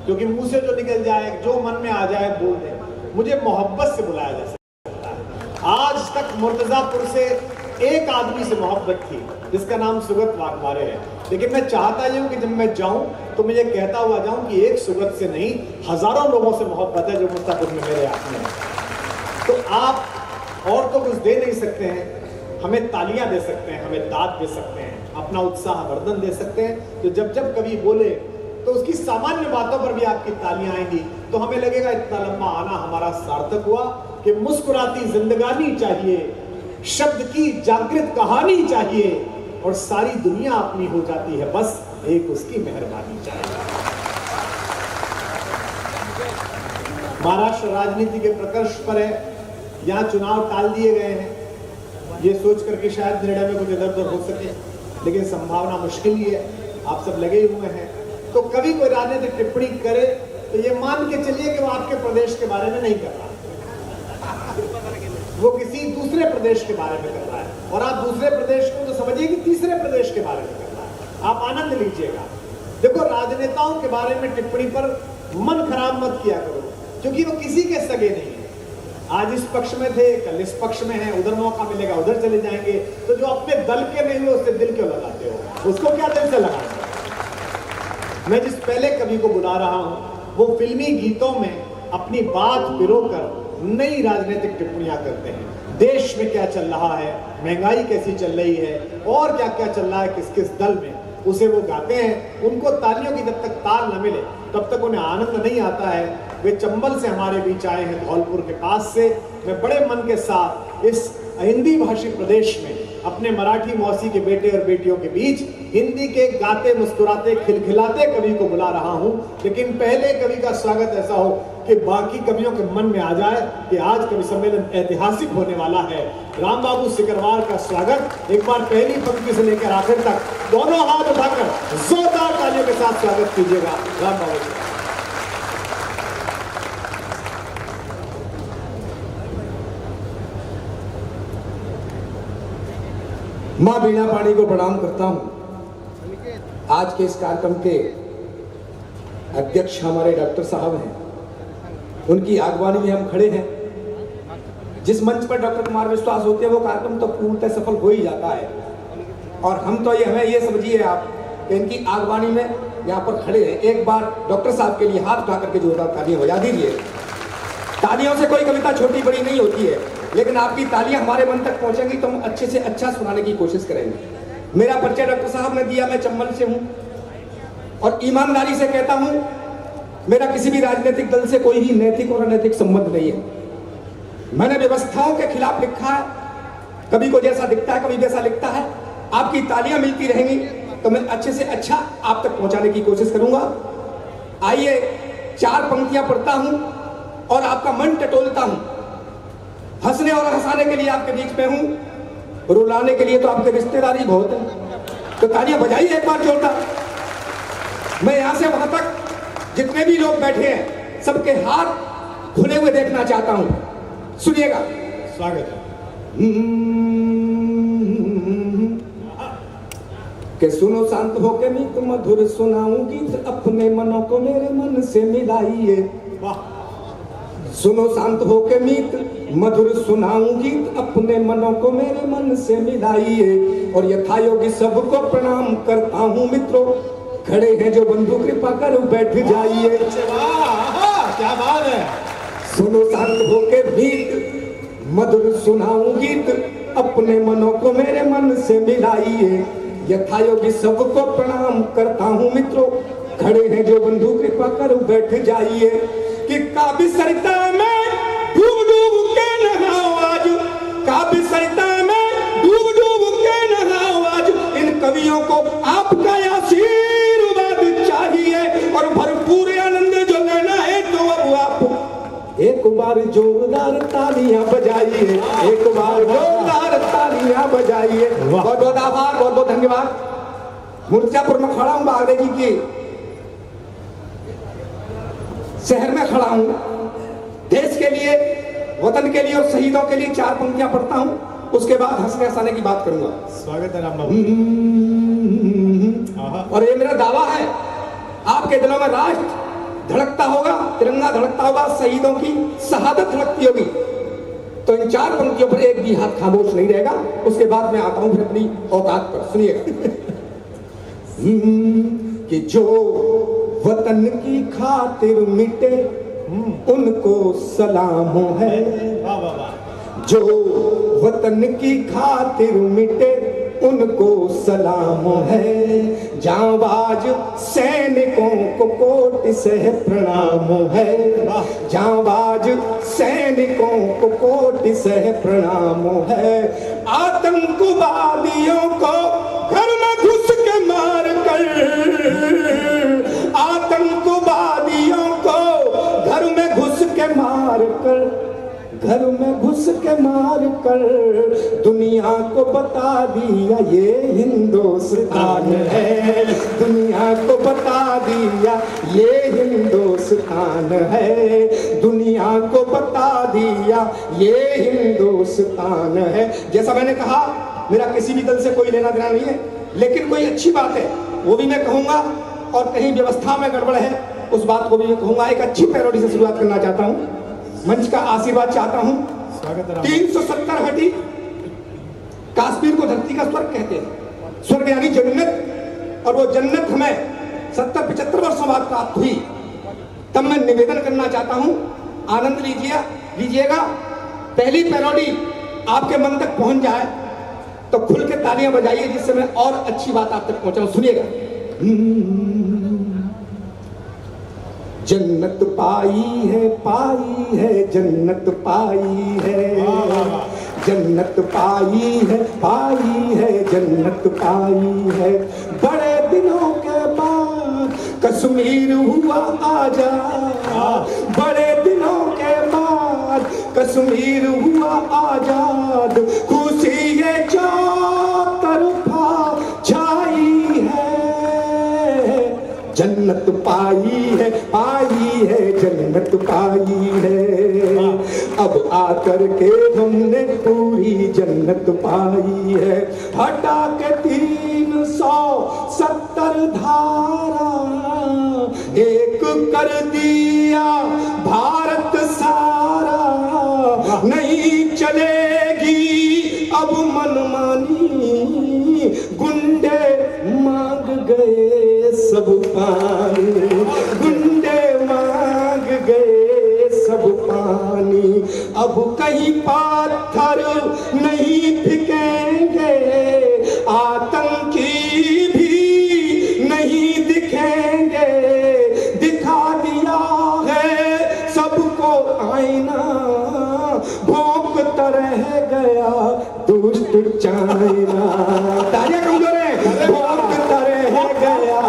क्योंकि मुंह से जो निकल जाए, जो मन में आ जाए बोल दे। मुझे मोहब्बत से बुलाया जा सकता है। आज तक मुर्तजापुर से एक आदमी से मोहब्बत थी जिसका नाम सुगत वाघमारे है, लेकिन मैं चाहता ही हूं कि जब मैं जाऊं तो मैं ये कहता हुआ जाऊं कि एक सुगत से नहीं, हजारों लोगों से मोहब्बत है जो मुर्तजापुर में मेरे हाथ में है। तो आप और तो कुछ दे नहीं सकते हैं, हमें तालियां दे सकते हैं, हमें दाद दे सकते हैं, अपना उत्साह वर्धन दे सकते हैं। तो जब जब कभी बोले तो उसकी सामान्य बातों पर भी आपकी तालियां आएंगी, तो हमें लगेगा इतना लंबा आना हमारा सार्थक हुआ कि मुस्कुराती जिंदगानी चाहिए, शब्द की जागृत कहानी चाहिए, और सारी दुनिया अपनी हो जाती है, बस एक उसकी मेहरबानी चाहिए। महाराष्ट्र राजनीति के प्रकर्ष पर है, यहां चुनाव टाल दिए गए हैं, ये सोच करके शायद निर्णय में कुछ इधर उधर हो सके, लेकिन संभावना मुश्किल ही है। आप सब लगे हुए हैं, तो कभी कोई राजनीतिक टिप्पणी करे तो ये मान के चलिए कि वो आपके प्रदेश के बारे में नहीं कर रहा, वो किसी दूसरे प्रदेश के बारे में कर रहा है, और आप दूसरे प्रदेश को तो समझिए कि तीसरे प्रदेश के बारे में कर रहा है। आप आनंद लीजिएगा। देखो, राजनेताओं के बारे में टिप्पणी पर मन खराब मत किया करो, क्योंकि वो किसी के सगे नहीं है। आज इस पक्ष में थे, कल इस पक्ष में है, उधर मौका मिलेगा उधर चले जाएंगे। तो जो अपने दल के नहीं हुए उससे दिल क्यों लगाते हो? उसको क्या दिल से लगाते हो? मैं जिस पहले कवि को बुला रहा हूं वो फिल्मी गीतों में अपनी बात पिरोकर नई राजनीतिक टिप्पणियां करते हैं। देश में क्या चल रहा है, महंगाई कैसी चल रही है, और क्या क्या चल रहा है किस किस दल में, उसे वो गाते हैं। उनको तालियों की जब तक ताल न मिले तब तक उन्हें आनंद नहीं आता है। वे चंबल से हमारे बीच आए हैं, धौलपुर के पास से। मैं बड़े मन के साथ इस हिंदी भाषी प्रदेश में अपने मराठी मौसी के बेटे और बेटियों के बीच हिंदी के गाते मुस्कुराते खिलखिलाते कवि को बुला रहा हूं। लेकिन पहले कवि का स्वागत ऐसा हो कि बाकी कवियों के मन में आ जाए कि आज कवि सम्मेलन ऐतिहासिक होने वाला है। राम बाबू सिकरवार का स्वागत एक बार पहली पंक्ति से लेकर आखिर तक दोनों हाथ उठाकर जोरदार तालियों के साथ स्वागत कीजिएगा राम बाबू जी। मां बीणा पाणी को प्रणाम करता हूं। आज के इस कार्यक्रम के अध्यक्ष हमारे डॉक्टर साहब हैं, उनकी आगवानी में हम खड़े हैं। जिस मंच पर डॉक्टर कुमार विश्वास होते हैं वो कार्यक्रम तो पूर्णतः सफल हो ही जाता है, और हम तो ये हमें ये समझिए आप कि इनकी आगवानी में यहाँ पर खड़े हैं। एक बार डॉक्टर साहब के लिए हाथ उठा करके जोरदार तालियां बजा दीजिए। तालियों से कोई कविता छोटी बड़ी नहीं होती है, लेकिन आपकी तालियां हमारे मन तक पहुंचेंगी तो हम अच्छे से अच्छा सुनाने की कोशिश करेंगे। मेरा परिचय डॉक्टर साहब ने दिया, मैं चंबल से हूं, और ईमानदारी से कहता हूं मेरा किसी भी राजनीतिक दल से कोई भी नैतिक और अनैतिक संबंध नहीं है। मैंने व्यवस्थाओं के खिलाफ लिखा है, कभी को जैसा दिखता है कभी जैसा लिखता है। आपकी तालियां मिलती रहेंगी तो मैं अच्छे से अच्छा आप तक पहुंचाने की कोशिश करूंगा। आइए, 4 पंक्तियां पढ़ता हूं और आपका मन टटोलता हूं। हंसने और हंसाने के लिए आपके बीच में हूं, रुलाने के लिए तो आपके रिश्तेदारी बहुत है। तो तालियां बजाइए एक बार जोरदार। मैं यहां से वहां तक जितने भी लोग बैठे हैं सबके हाथ खुले हुए देखना चाहता हूं, सुनिएगा। स्वागत है। के सुनो शांत होके मीत मधुर सुनाऊं गीत, अपने मनों को मेरे मन से मिलाइए। वाह। सुनो शांत होके मीत मधुर सुनाऊं गीत, अपने मनों को मेरे मन से मिलाइए। और यथायोगी सबको प्रणाम करता हूं मित्रों, खड़े हैं जो बंधु कृपा कर बैठ जाइए। क्या बात है। सुनो शांत होके मीत मधुर सुनाऊं गीत, अपने मनों को मेरे मन से मिलाइए। यथायोगी सबको प्रणाम करता हूं मित्रों, खड़े हैं जो बंधु कृपा कर बैठ जाइए। कि काबी सरिता में डूब डूब के नहाओ आज, काबी सरिता में डूब डूब के नहाओ आज। इन कवियों को आपका आशीर्वाद चाहिए, और भरपूर आनंद जो लेना है तो अब आप एक बार जोरदार तालियां बजाइए, एक बार जोरदार तालियां बजाइए। बहुत बहुत आभार, बहुत बहुत धन्यवाद। मुर्जापुर में खड़ा हूं, बागड़े जी की शहर में खड़ा हूं। देश के लिए, वतन के लिए और शहीदों के लिए 4 पंक्तियां पढ़ता हूं, उसके बाद हंसने हंसाने की बात करूंगा। स्वागत है राम बाबू। और ये मेरा दावा है, आपके दिलों में राष्ट्र धड़कता होगा, तिरंगा धड़कता होगा, शहीदों की शहादत धड़कती होगी, तो इन 4 पंक्तियों पर एक भी हाथ खामोश नहीं रहेगा। उसके बाद मैं आता हूं फिर अपनी औकात पर। सुनिएगा कि जो वतन की खातिर मिटे उनको सलाम है, वाह वाह वाह। जो वतन की खातिर मिटे उनको सलाम है, जांबाज सैनिकों को कोटि से प्रणाम है, जांबाज सैनिकों को कोटि से प्रणाम है। आतंकवादियों को घर में घुस के मार कर, आतंकवादियों को घर में घुस के मार कर, घर में घुस के मार कर दुनिया को बता दिया ये हिंदुस्तान है, दुनिया को बता दिया ये हिंदुस्तान है, दुनिया को बता दिया ये हिंदुस्तान है। जैसा मैंने कहा, मेरा किसी भी दल से कोई लेना देना नहीं है, लेकिन कोई अच्छी बात है वो भी मैं कहूंगा, और कहीं व्यवस्था में गड़बड़ है उस बात को भी मैं कहूंगा। एक अच्छी पैरोडी से शुरुआत करना चाहता हूं, मंच का आशीर्वाद चाहता हूं। 370 हटी, कश्मीर को धरती का स्वर्ग कहते हैं, स्वर्ग यानी जन्नत, और वो जन्नत हमें 70-75 वर्षों बाद प्राप्त हुई। तब मैं निवेदन करना चाहता हूं, आनंद लीजिएगा। पहली पैरोडी आपके मन तक पहुंच जाए तो खुल के तालियां बजाइए, जिससे मैं और अच्छी बात आप तक पहुंचाऊं। सुनिएगा। जन्नत पाई है जन्नत पाई है, जन्नत पाई है जन्नत पाई है। बड़े दिनों के बाद कश्मीर हुआ आजाद, बड़े दिनों के बाद कश्मीर हुआ आजाद, खुशी ये चौतरफा छाई है। जन्नत पाई है जन्नत पाई है, अब आकर के हमने पूरी जन्नत पाई है। हटा के 370 धारा एक कर दिया भारत सारा, नहीं चलेगी अब मनमानी, गुंडे मांग गए सब पानी, गुंडे मांग गए सब पानी। अब कहीं पत्थर नहीं फेंकेंगे, आतंकी भी नहीं दिखेंगे, दिखा दिया है सबको आईना, भोंकता रह गया दुष्ट चाइना। तालियां कमजोर है, भोंकता रह गया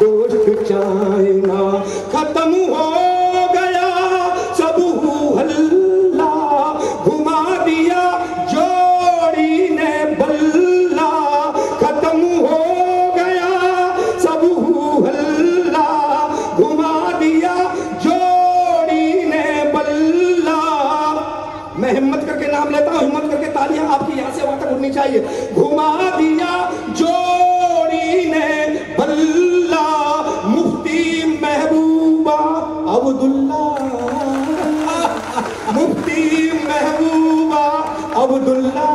दुष्ट चाइना। खत्म हो गया सब हल्ला, घुमा दिया जोड़ी ने बल्ला, खत्म हो गया सब हल्ला, घुमा दिया जोड़ी ने बल्ला। मैं हिम्मत करके नाम लेता हूं, हिम्मत करके तालियां आपकी यहां से वहां तक उड़नी चाहिए। घुमा दिया जोड़ी ने बल्ला, मुफ्ती महबूबा अब्दुल्ला, मुफ्ती महबूबा अब्दुल्ला,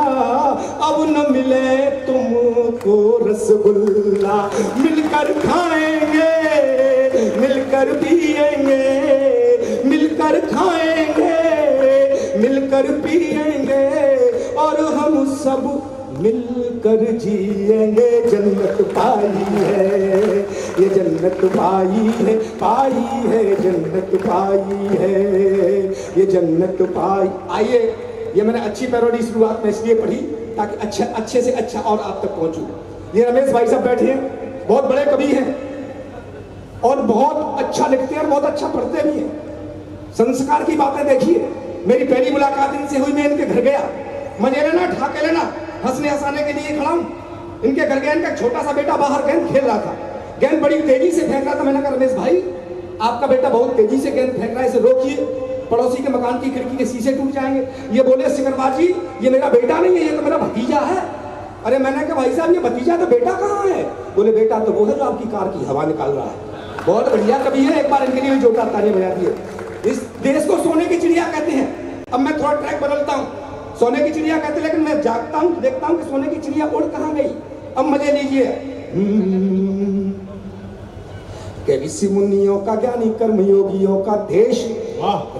अब न मिले तुमको रसगुल्ला। मिलकर खाएंगे, मिलकर पिएंगे, मिलकर खाएंगे, मिलकर पिएंगे, और हम सब मिलकर जिएंगे। जन्नत पाई है ये जन्नत पाई है जन्नत पाई है ये जन्नत पाई। आइए, ये मैंने अच्छी पैरोडी शुरुआत में इसलिए पढ़ी ताकि अच्छे से अच्छा और आप तक पहुंचूं। ये रमेश भाई साहब बैठे हैं, बहुत बड़े कवि हैं और बहुत अच्छा लिखते हैं और बहुत अच्छा पढ़ते भी हैं। संस्कार की बातें देखिए, मेरी पहली मुलाकात इनसे हुई, मैं इनके घर गया, मजे लेना ठाके लेना, हंसने हंसाने के लिए खड़ा हूं। इनके घर गया, इनका छोटा सा बेटा बाहर गेंद खेल रहा था, गेंद बड़ी तेजी से फेंक रहा था। मैंने कहा रमेश भाई, आपका बेटा बहुत तेजी से गेंद फेंक रहा है, इसे रोकिए, पड़ोसी के मकान की खिड़की के शीशे टूट जाएंगे। ये बोले सिकरबाज जी, ये मेरा बेटा नहीं है, ये तो मेरा भतीजा है। अरे मैंने कहा भाई साहब, ये भतीजा तो बेटा कहाँ है? बोले बेटा तो वो है जो आपकी कार की हवा निकाल रहा है। बहुत बढ़िया कवि है, एक बार इनके लिए जोरदार तालियां बजा दिए। इस देश को सोने की चिड़िया कहते हैं। अब मैं थोड़ा ट्रैक बदलता हूँ। सोने की चिड़िया कहते हैं, लेकिन मैं जागता हूँ देखता हूँ कि सोने की चिड़िया उड़ कहाँ गई। अब मजे लीजिए। कि ऋषि मुनियों का ज्ञानी कर्म योगियों का देश,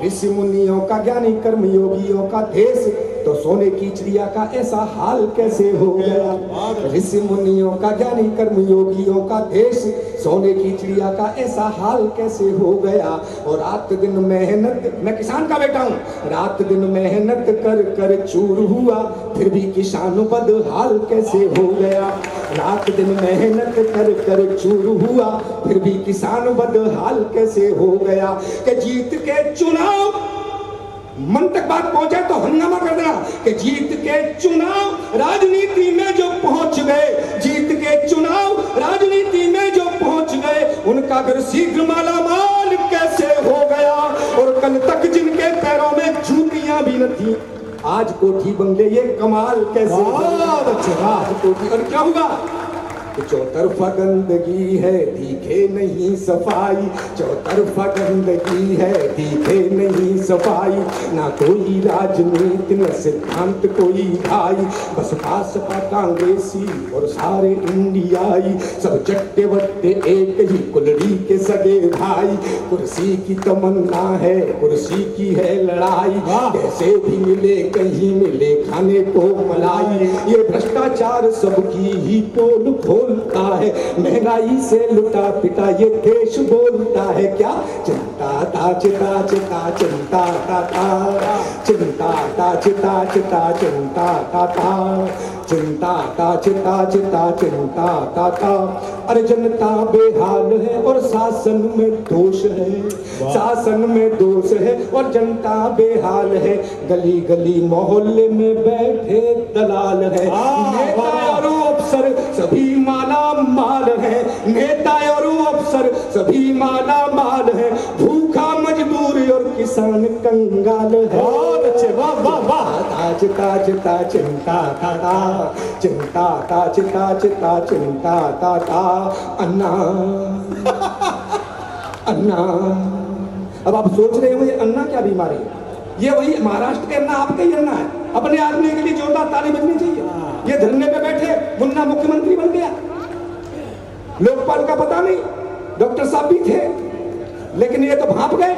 ऋषि मुनियों का ज्ञानी कर्म योगियों का देश, तो सोने की चिड़िया का ऐसा हाल कैसे हो गया। ऋषि मुनियों का ज्ञानी कर्म योगियों का देश, सोने की चिड़िया का ऐसा हाल कैसे हो गया। और रात दिन मेहनत, मैं किसान का बेटा हूँ, रात दिन मेहनत कर कर चूर हुआ, फिर भी किसान बदहाल कैसे हो गया। रात दिन मेहनत कर कर चूर हुआ, फिर भी किसान बदहाल कैसे हो गया। कि जीत के चुनाव, मन तक बात पहुंचे तो हंगामा कर देना, कि जीत के चुनाव राजनीति में जो पहुंच गए, जीत के चुनाव राजनीति में जो पहुंच गए, उनका घर शीघ्र माला माल कैसे हो गया। और कल तक जिनके पैरों में जूतियां भी न थी, आज कोठी बंगले ये कमाल कैसे। आज कोठी, और क्या हुआ। चौतरफा गंदगी है दिखे नहीं सफाई, चौतरफा गंदगी है दिखे नहीं सफाई, ना कोई राजनीति न सिद्धांत कोई भाई, बस भाजपा कांग्रेसी और सारे इंडियाई, सब चट्टे बट्टे एक ही कुलड़ी के सगे भाई। कुर्सी की तमन्ना है, कुर्सी की है लड़ाई, कैसे भी मिले कहीं मिले खाने को मलाई। ये भ्रष्टाचार सबकी ही पोल खोलता है, महंगाई से लुटा पिटा ये देश बोलता है क्या। चिंता ता चिता चिता चिंता ता ता, चिंता ता चिता चिता चिंता ता ता, चिंता ता चिता चिता चिंता ता ता। अरे जनता बेहाल है और शासन में दोष है, शासन में दोष है और जनता बेहाल है। गली गली मोहल्ले में बैठे दलाल है, नेता और अफसर सभी माला माल है, नेता और अफसर सभी माला माल है, भूखा मजदूर और किसान कंगाल है। बहुत अच्छे, वाह वाह वाह। ताज ताज ता चिंता ता ता, चिंता ता चिता चिता चिंता ता ता। अन्ना अन्ना, अब आप सोच रहे हो ये अन्ना क्या बीमारी है। ये वही महाराष्ट्र के अन्ना, आपका ही अन्ना है। अपने आदमी के लिए जोरदार ताली बजनी चाहिए। ये धरने पे बैठे मुन्ना मुख्यमंत्री बन गया, लोकपाल का पता नहीं, डॉक्टर साहब भी थे, लेकिन ये तो भाप गए।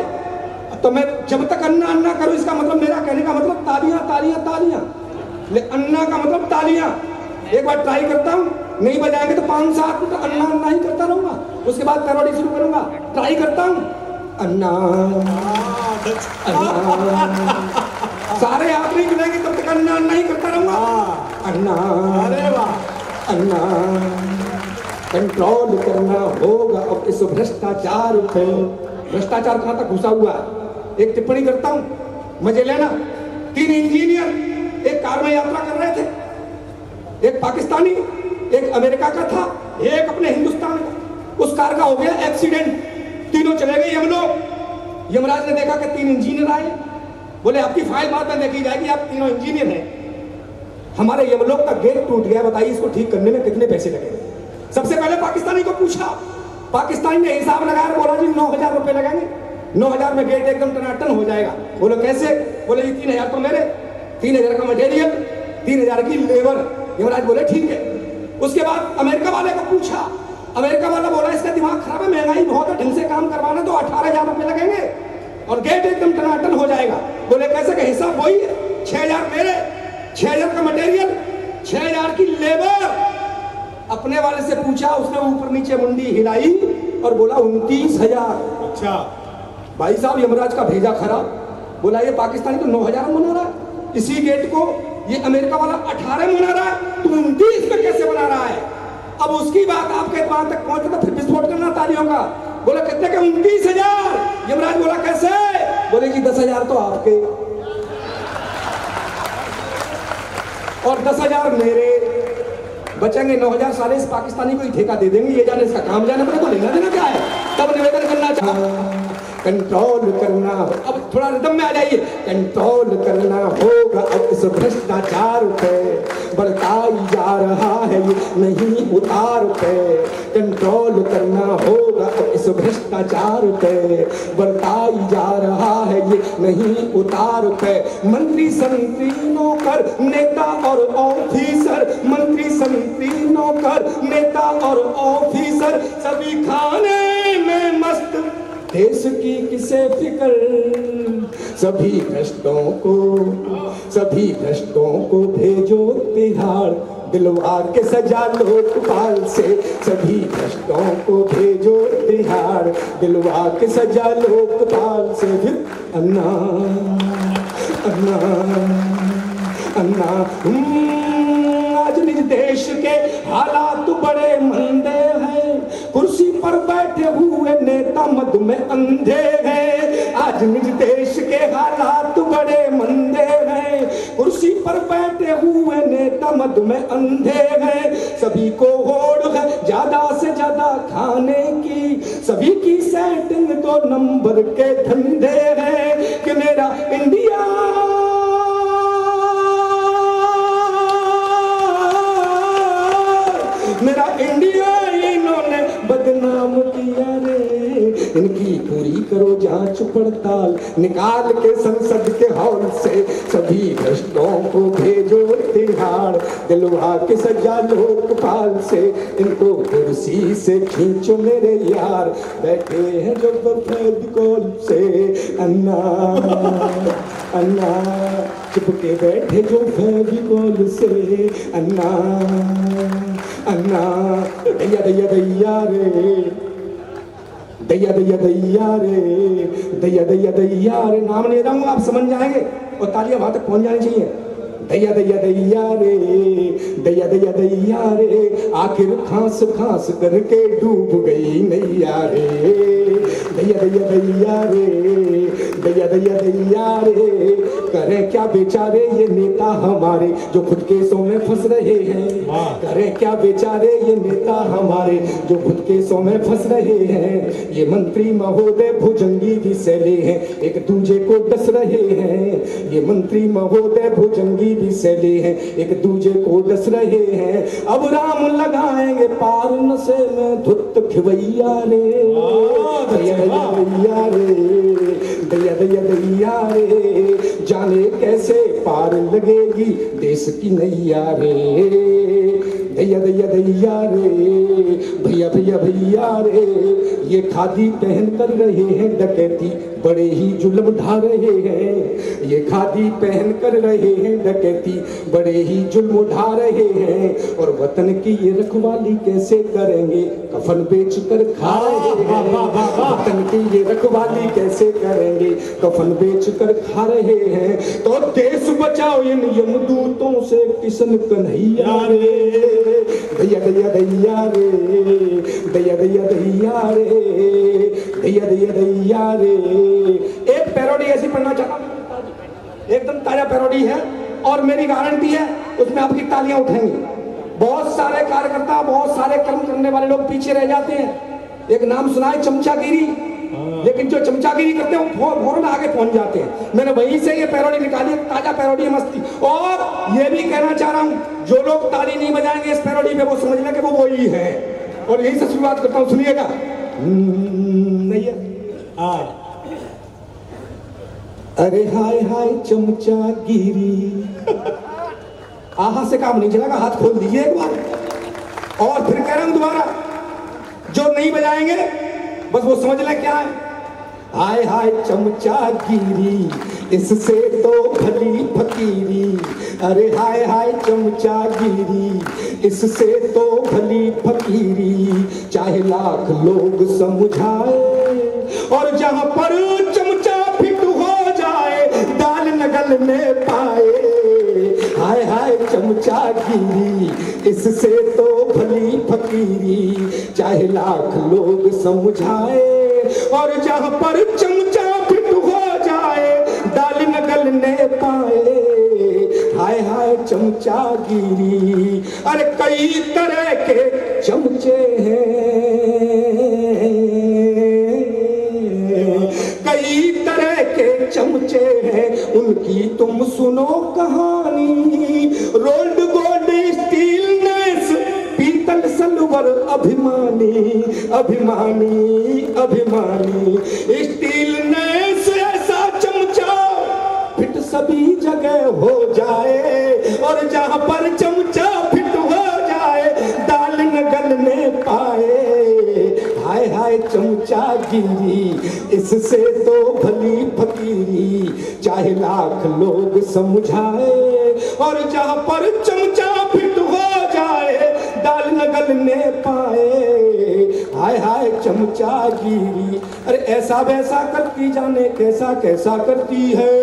तो मैं जब तक अन्ना अन्ना करूं, इसका मतलब, मेरा कहने का मतलब तालियां तालियां तालियां, अन्ना का मतलब तालियां। एक बार ट्राई करता हूं, नहीं बजाएंगे तो 5-7 मिनट अन्ना अन्ना ही करता रहूंगा, उसके बाद पैरोडी शुरू करूंगा। ट्राई करता हूं, अन्ना अन्ना, सारे आप नहीं गिनेंगे तब तक अन्ना अन्ना ही करता रहूंगा। अन्ना, अरे वाह, अन्ना। कंट्रोल करना होगा अब इस भ्रष्टाचार पे। भ्रष्टाचार कहां तक घुसा हुआ है। एक टिप्पणी करता हूं, मजे लेना। 3 इंजीनियर एक कार में यात्रा कर रहे थे, एक पाकिस्तानी, एक अमेरिका का था, एक अपने हिंदुस्तान का। उस कार का हो गया एक्सीडेंट, तीनों चले गए यमलोक। यमराज ने देखा कि 3 इंजीनियर आए, बोले आपकी फाइल बाद में देखी जाएगी, आप तीनों इंजीनियर हैं। हमारे यमलोक का गेट टूट गया, बताइए इसको ठीक करने में कितने पैसे लगेंगे। सबसे पहले पाकिस्तानी को पूछा, पाकिस्तानी ने हिसाब लगाया, बोला जी 9,000 रुपए लगेंगे, 9,000 में गेट एकदम टनाटन हो जाएगा। बोले कैसे, बोले जी 3,000 तो मेरे, 3,000 का मटेरियल, 3,000 की लेबर। यमराज बोले ठीक है। उसके बाद अमेरिका वाले को पूछा, अमेरिका वाला बोला इसका दिमाग खराब है, महंगाई बहुत है, ढंग से काम करवाना तो 18,000 रुपए लगेंगे और गेट एकदम टनाटन हो जाएगा। बोले कैसे का हिसाब वही है, 6,000 मेरे, 6,000 का मटेरियल, 6,000 की लेबर। अपने वाले से पूछा, उसने ऊपर नीचे मुंडी हिलाई और बोला 29,000। अच्छा भाई साहब, यमराज का भेजा खराब। बोला ये पाकिस्तानी तो 9,000 मना रहा है, इसी गेट को ये अमेरिका वाला 18 मना रहा है, तो 29 में कैसे बना रहा है। अब उसकी बात आपके वहां तक पहुंचे तो फिर विस्फोट करना तालियों का। बोला कितने के, 29,000। यमराज बोला कैसे, बोले कि 10,000 तो आपके और 10,000 मेरे, बचेंगे 9,000 साले इस पाकिस्तानी को ही ठेका दे देंगे, ये जाने इसका काम जाने, पर तो लेना देना क्या है। तब निवेदन करना चाहा कंट्रोल करना, अब थोड़ा रिदम में आ जाइए, कंट्रोल करना होगा अब इस भ्रष्टाचार पे, बढ़ता ही जा रहा है ये नहीं उतार पे, कंट्रोल करना होगा अब इस भ्रष्टाचार पे, बढ़ता ही जा रहा है ये नहीं उतार पे। मंत्री संतरी नौकर नेता और ऑफिसर, मंत्री संतरी नौकर नेता और ऑफिसर सभी खाने में मस्त, देश की किसे फिक्र, सभी भ्रष्टों को भेजो तिहाड़, दिलवा के सजा लोकपाल से, सभी भ्रष्टों को भेजो तिहाड़, दिलवा के सजा लोकपाल से। फिर अन्ना अन्ना अन्ना आज निज देश के हालात बड़े मंदे हैं, कुर्सी पर बैठे हुए नेता मद में अंधे हैं। आज निज देश के हालात बड़े मंदे हैं, कुर्सी पर बैठे हुए नेता मद में अंधे हैं। सभी को होड़ है ज्यादा से ज्यादा खाने की, सभी की सेटिंग 2 नंबर के धंधे हैं कि मेरा इंडिया इन्होंने बदनाम किया रे। इनकी पूरी करो जांच पड़ताल, निकाल के संसद के हॉल से सभी भ्रष्टों को भेजो तिहाड़, दिलवा के सजा लोकपाल से, इनको कुर्सी से खींचो मेरे यार, बैठे हैं जो फेविकोल से। अन्ना अन्ना चिपके बैठे जो फेविकोल से, अन्ना अन्ना दैया दैया दैया रे, दैया दैया दैया रे, दैया दैया दैया रे। नाम ले रहा हूँ, आप समझ जाएंगे और तालियां वहां तक पहुंच जानी चाहिए। दैया दैया दैया रे, दैया दैया दैया रे, आखिर खांस खांस करके डूब गई नैया रे। दैया दैया दैया रे, दैया दैया दैया रे, करें क्या बेचारे ये नेता हमारे जो खुद केसों में फंस रहे हैं, करें क्या बेचारे ये नेता हमारे जो खुद केसों में फंस रहे हैं। ये मंत्री महोदय भुजंगी भी सैले हैं, एक दूजे को डस रहे हैं। ये मंत्री महोदय भुजंगी भी सैले हैं, एक दूजे को डस रहे हैं। अब राम लगाएंगे पार नशे में धुत खिवैया रे, दैया दैया रे, दैया दैया दैया रे, जाने कैसे पार लगेगी देश की नैया रे। दैया दैया दैया रे, भैया भैया भैया रे, ये खादी पहन कर रहे हैं डकैती, बड़े ही जुल्म ढा रहे हैं। ये खादी पहन कर रहे हैं डकैती, बड़े ही जुल्म ढा रहे हैं। और वतन की ये रखवाली कैसे करेंगे, कफन बेच कर खा रहे हैं। वतन की ये रखवाली कैसे करेंगे, कफन बेच कर खा रहे हैं। तो देश बचाओ इन यमदूतों से किशन कन्हैया रे। दैया दैया दैया रे, दैया दैया दैया रे, दैया दैया दैया रे। एक पैरोडी ऐसी पढ़ना चाहता हूं, एकदम ताजा पैरोडी है और मेरी गारंटी है उसमें आपकी तालियां उठेंगी। बहुत सारे कार्यकर्ता, बहुत सारे कर्म करने वाले लोग पीछे रह जाते हैं। एक नाम सुना है चमचागिरी, लेकिन जो चमचागिरी करते हैं वो फौरन आगे पहुंच जाते हैं। मैंने वहीं से ये पैरोडी निकाली, ताजा पैरोडी है, मस्ती। और ये भी कहना चाह रहा हूं, जो लोग ताली नहीं बजाएंगे इस पैरोडी पे वो समझ लें कि वो वही है। और यही से शुरुआत करता हूं, सुनिएगा। नहीं है, अरे हाय हाय चमचागिरी। आहा से काम नहीं चलेगा, हाथ खोल दीजिए एक बार। और फिर कह रहा हूं दोबारा, जो नहीं बजाएंगे बस वो समझ लें क्या है। हाय हाय चमचागिरी, इससे तो भली फकीरी। अरे हाय हाय चमचागिरी, इससे तो भली फकीरी। चाहे लाख लोग समझाए और जहां पर चमचा फिट हो जाए दाल न गलने पाए। हाय हाय चमचागिरी, इससे तो भली फकीरी। चाहे लाख लोग समझाए और जहां पर चमचा फिट हो जाए दाल न गलने पाए। हाय हाय चमचागिरी। अरे कई तरह के चमचे हैं, कई तरह के चमचे हैं, उनकी तुम सुनो कहानी। रोल्ड गोल्ड स्टील नेस पीतल सलवर अभिमानी, अभिमानी, अभिमानी। स्टील नेस ऐसा चमचा फिट सभी जगह हो जाए, और जहां पर चमचा फिट हो जाए दाल न गलने पाए। हाय हाय चमचा गिरी, इससे तो भली फकीरी, चाहे लाख लोग समझाए, और जहां पर चमचा फिट हो जाए दाल न गलने पाए। हाय हाय चमचा गिरी। अरे ऐसा वैसा करती जाने कैसा कैसा करती है,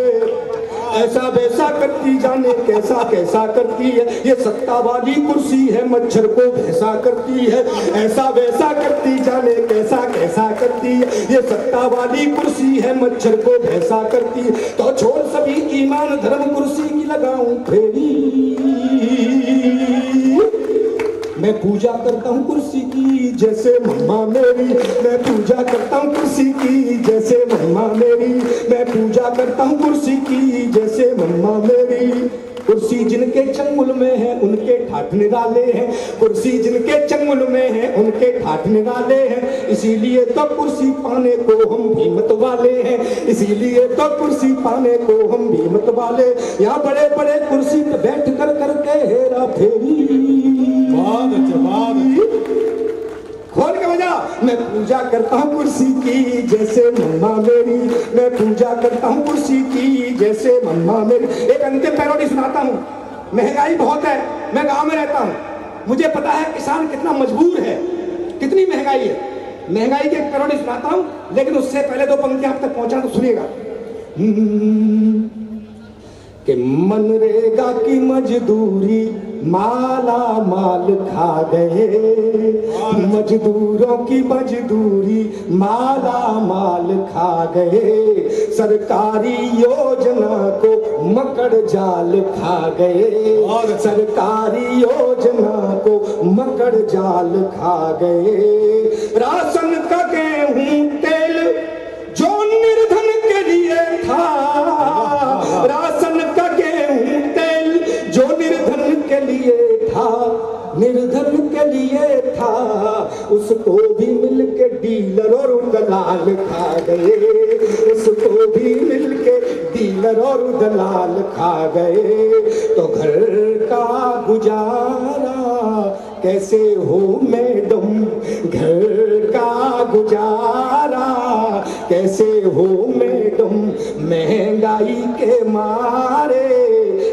ऐसा वैसा करती जाने कैसा कैसा करती है। ये सत्ता वाली कुर्सी है, मच्छर को भैंसा करती है। ऐसा वैसा करती जाने कैसा कैसा करती है। ये सत्ता वाली कुर्सी है, मच्छर को भैंसा करती है। तो छोड़ सभी ईमान धर्म, कुर्सी की लगाऊं फेरी। मैं पूजा करता हूँ कुर्सी की जैसे मम्मा मेरी, मैं पूजा करता हूँ कुर्सी की जैसे मम्मा मेरी, मैं पूजा करता हूँ कुर्सी की जैसे मम्मा मेरी। कुर्सी जिनके चंगुल में है उनके ठाठ निराले हैं, कुर्सी जिनके चंगुल में है उनके ठाठ निराले हैं। इसीलिए तो कुर्सी पाने को हम भी मत वाले हैं, इसीलिए तो कुर्सी पाने को हम भी मत वाले। यहाँ बड़े बड़े कुर्सी पे बैठ कर करके हेरा फेरी। खोल के बजा। मैं पूजा करता हूँ कुर्सी की जैसे मम्मा मेरी, मैं पूजा करता हूँ कुर्सी की जैसे मम्मा मेरी। एक अंतिम पैरोडी सुनाता हूँ। महंगाई बहुत है, मैं गांव में रहता हूँ, मुझे पता है किसान कितना मजबूर है, कितनी महंगाई है। महंगाई की एक पैरोडी सुनाता हूँ, लेकिन उससे पहले दो पंक्तियां आप तक पहुंचा तो सुनिएगा। कि मनरेगा की मजदूरी माला माल खा गए, मजदूरों की मजदूरी माला माल खा गए। सरकारी योजना को मकड़ जाल खा गए, सरकारी योजना को मकड़ जाल खा गए। राशन का गेहूं तेल जो निर्धन के लिए था, राशन का गेहूं तेल जो निर्धन के लिए था, निर्धन के लिए था, उसको भी मिलके डीलर और दलाल खा गए, उसको भी मिलके डीलर और दलाल खा गए। तो घर का गुजारा कैसे हो मैडम, घर का गुजारा कैसे हो मैडम, महंगाई के मारे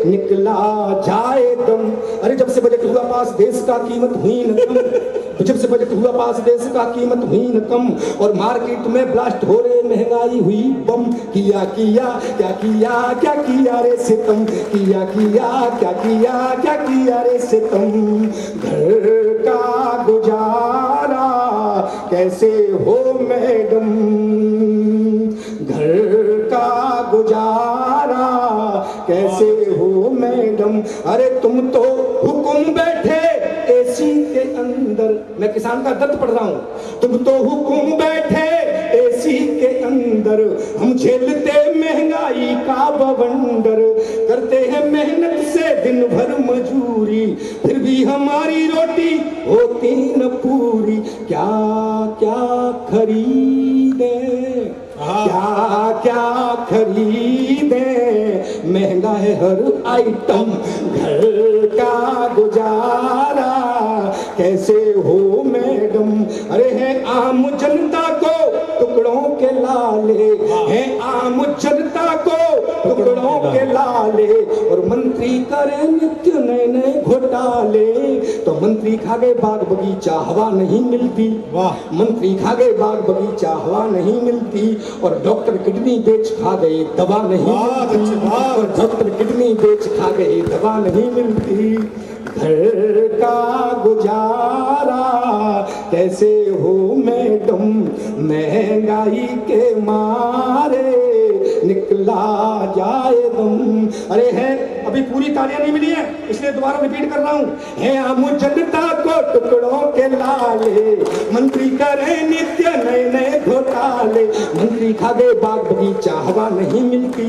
निकला जाए दम। अरे जब से बजट हुआ पास देश का कीमत हुई न कम, जब से बजट हुआ पास देश का कीमत हुई न कम, और मार्केट में ब्लास्ट हो रहे महंगाई हुई बम। किया किया क्या किया, क्या किया रे सितम, किया किया क्या किया, क्या किया रे सितम। घर का गुजारा कैसे हो मैडम, घर का गुजारा कैसे हो मैडम। अरे तुम तो हुकुम बैठे एसी के अंदर, मैं किसान का दर्द पढ़ रहा हूं। तुम तो हुकुम बैठे एसी के अंदर, हम झेलते महंगाई का बवंडर, करते हैं मेहनत से दिन भर मजूरी, फिर भी हमारी रोटी होती न पूरी। क्या क्या खरीदे, क्या क्या खरीदे, महंगा है हर आइटम। घर का गुजारा कैसे हो मैडम। अरे है आम जनता को टुकड़ों के लाले, है आम जनता को टुकड़ों के लाले, और मंत्री करे नित्य नए नए घोटाले। तो मंत्री खा गए बाग बगीचा, हवा नहीं मिलती, वाह। मंत्री खा गए बाग बगीचा, हवा नहीं मिलती, और डॉक्टर किडनी बेच खा गए, दवा नहीं मिलती, और डॉक्टर किडनी बेच खा गए, दवा नहीं मिलती। घर का गुजारा कैसे हो मैडम, महंगाई के मारे निकला जाए दम। अरे है, अभी पूरी तालियां नहीं मिली है इसलिए दोबारा रिपीट कर रहा हूं। है आम जनता को टुकड़ों के लाले, मंत्री करे नित्य नए नए घोटाले। मंत्री खा गए बाग बगीचा, हवा नहीं मिलती,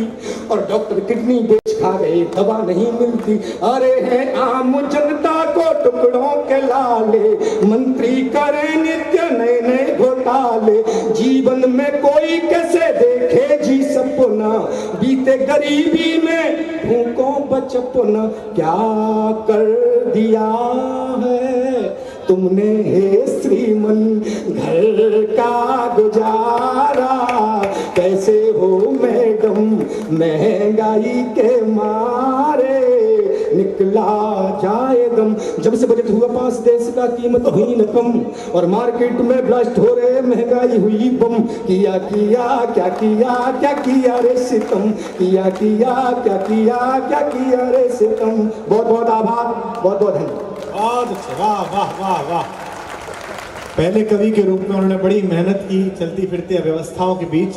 और डॉक्टर किडनी बेच खा गए, दवा नहीं मिलती। अरे है आम जनता को टुकड़ों के लाले, मंत्री करे नित्य नए नए घोटाले। जीवन में कोई कैसे देखे जी सपना, बीते गरीबी में भूखों बचपना। क्या कर दिया है तुमने हे श्रीमन घर का गुजारा, कैसे हो मैडम महंगाई के मारे निकला जाए दम। जब से बजट हुआ पास देश का कीमत हुई न कम, और मार्केट में ब्लास्ट हो रहे महंगाई हुई बम। किया किया क्या किया, क्या किया रे सितम, किया किया क्या किया, क्या किया रे सितम। बहुत बहुत आभार, बहुत बहुत धन्यवाद। वाह वाह वाह वाह। पहले कवि के रूप में उन्होंने बड़ी मेहनत की चलती फिरती अव्यवस्थाओं के बीच।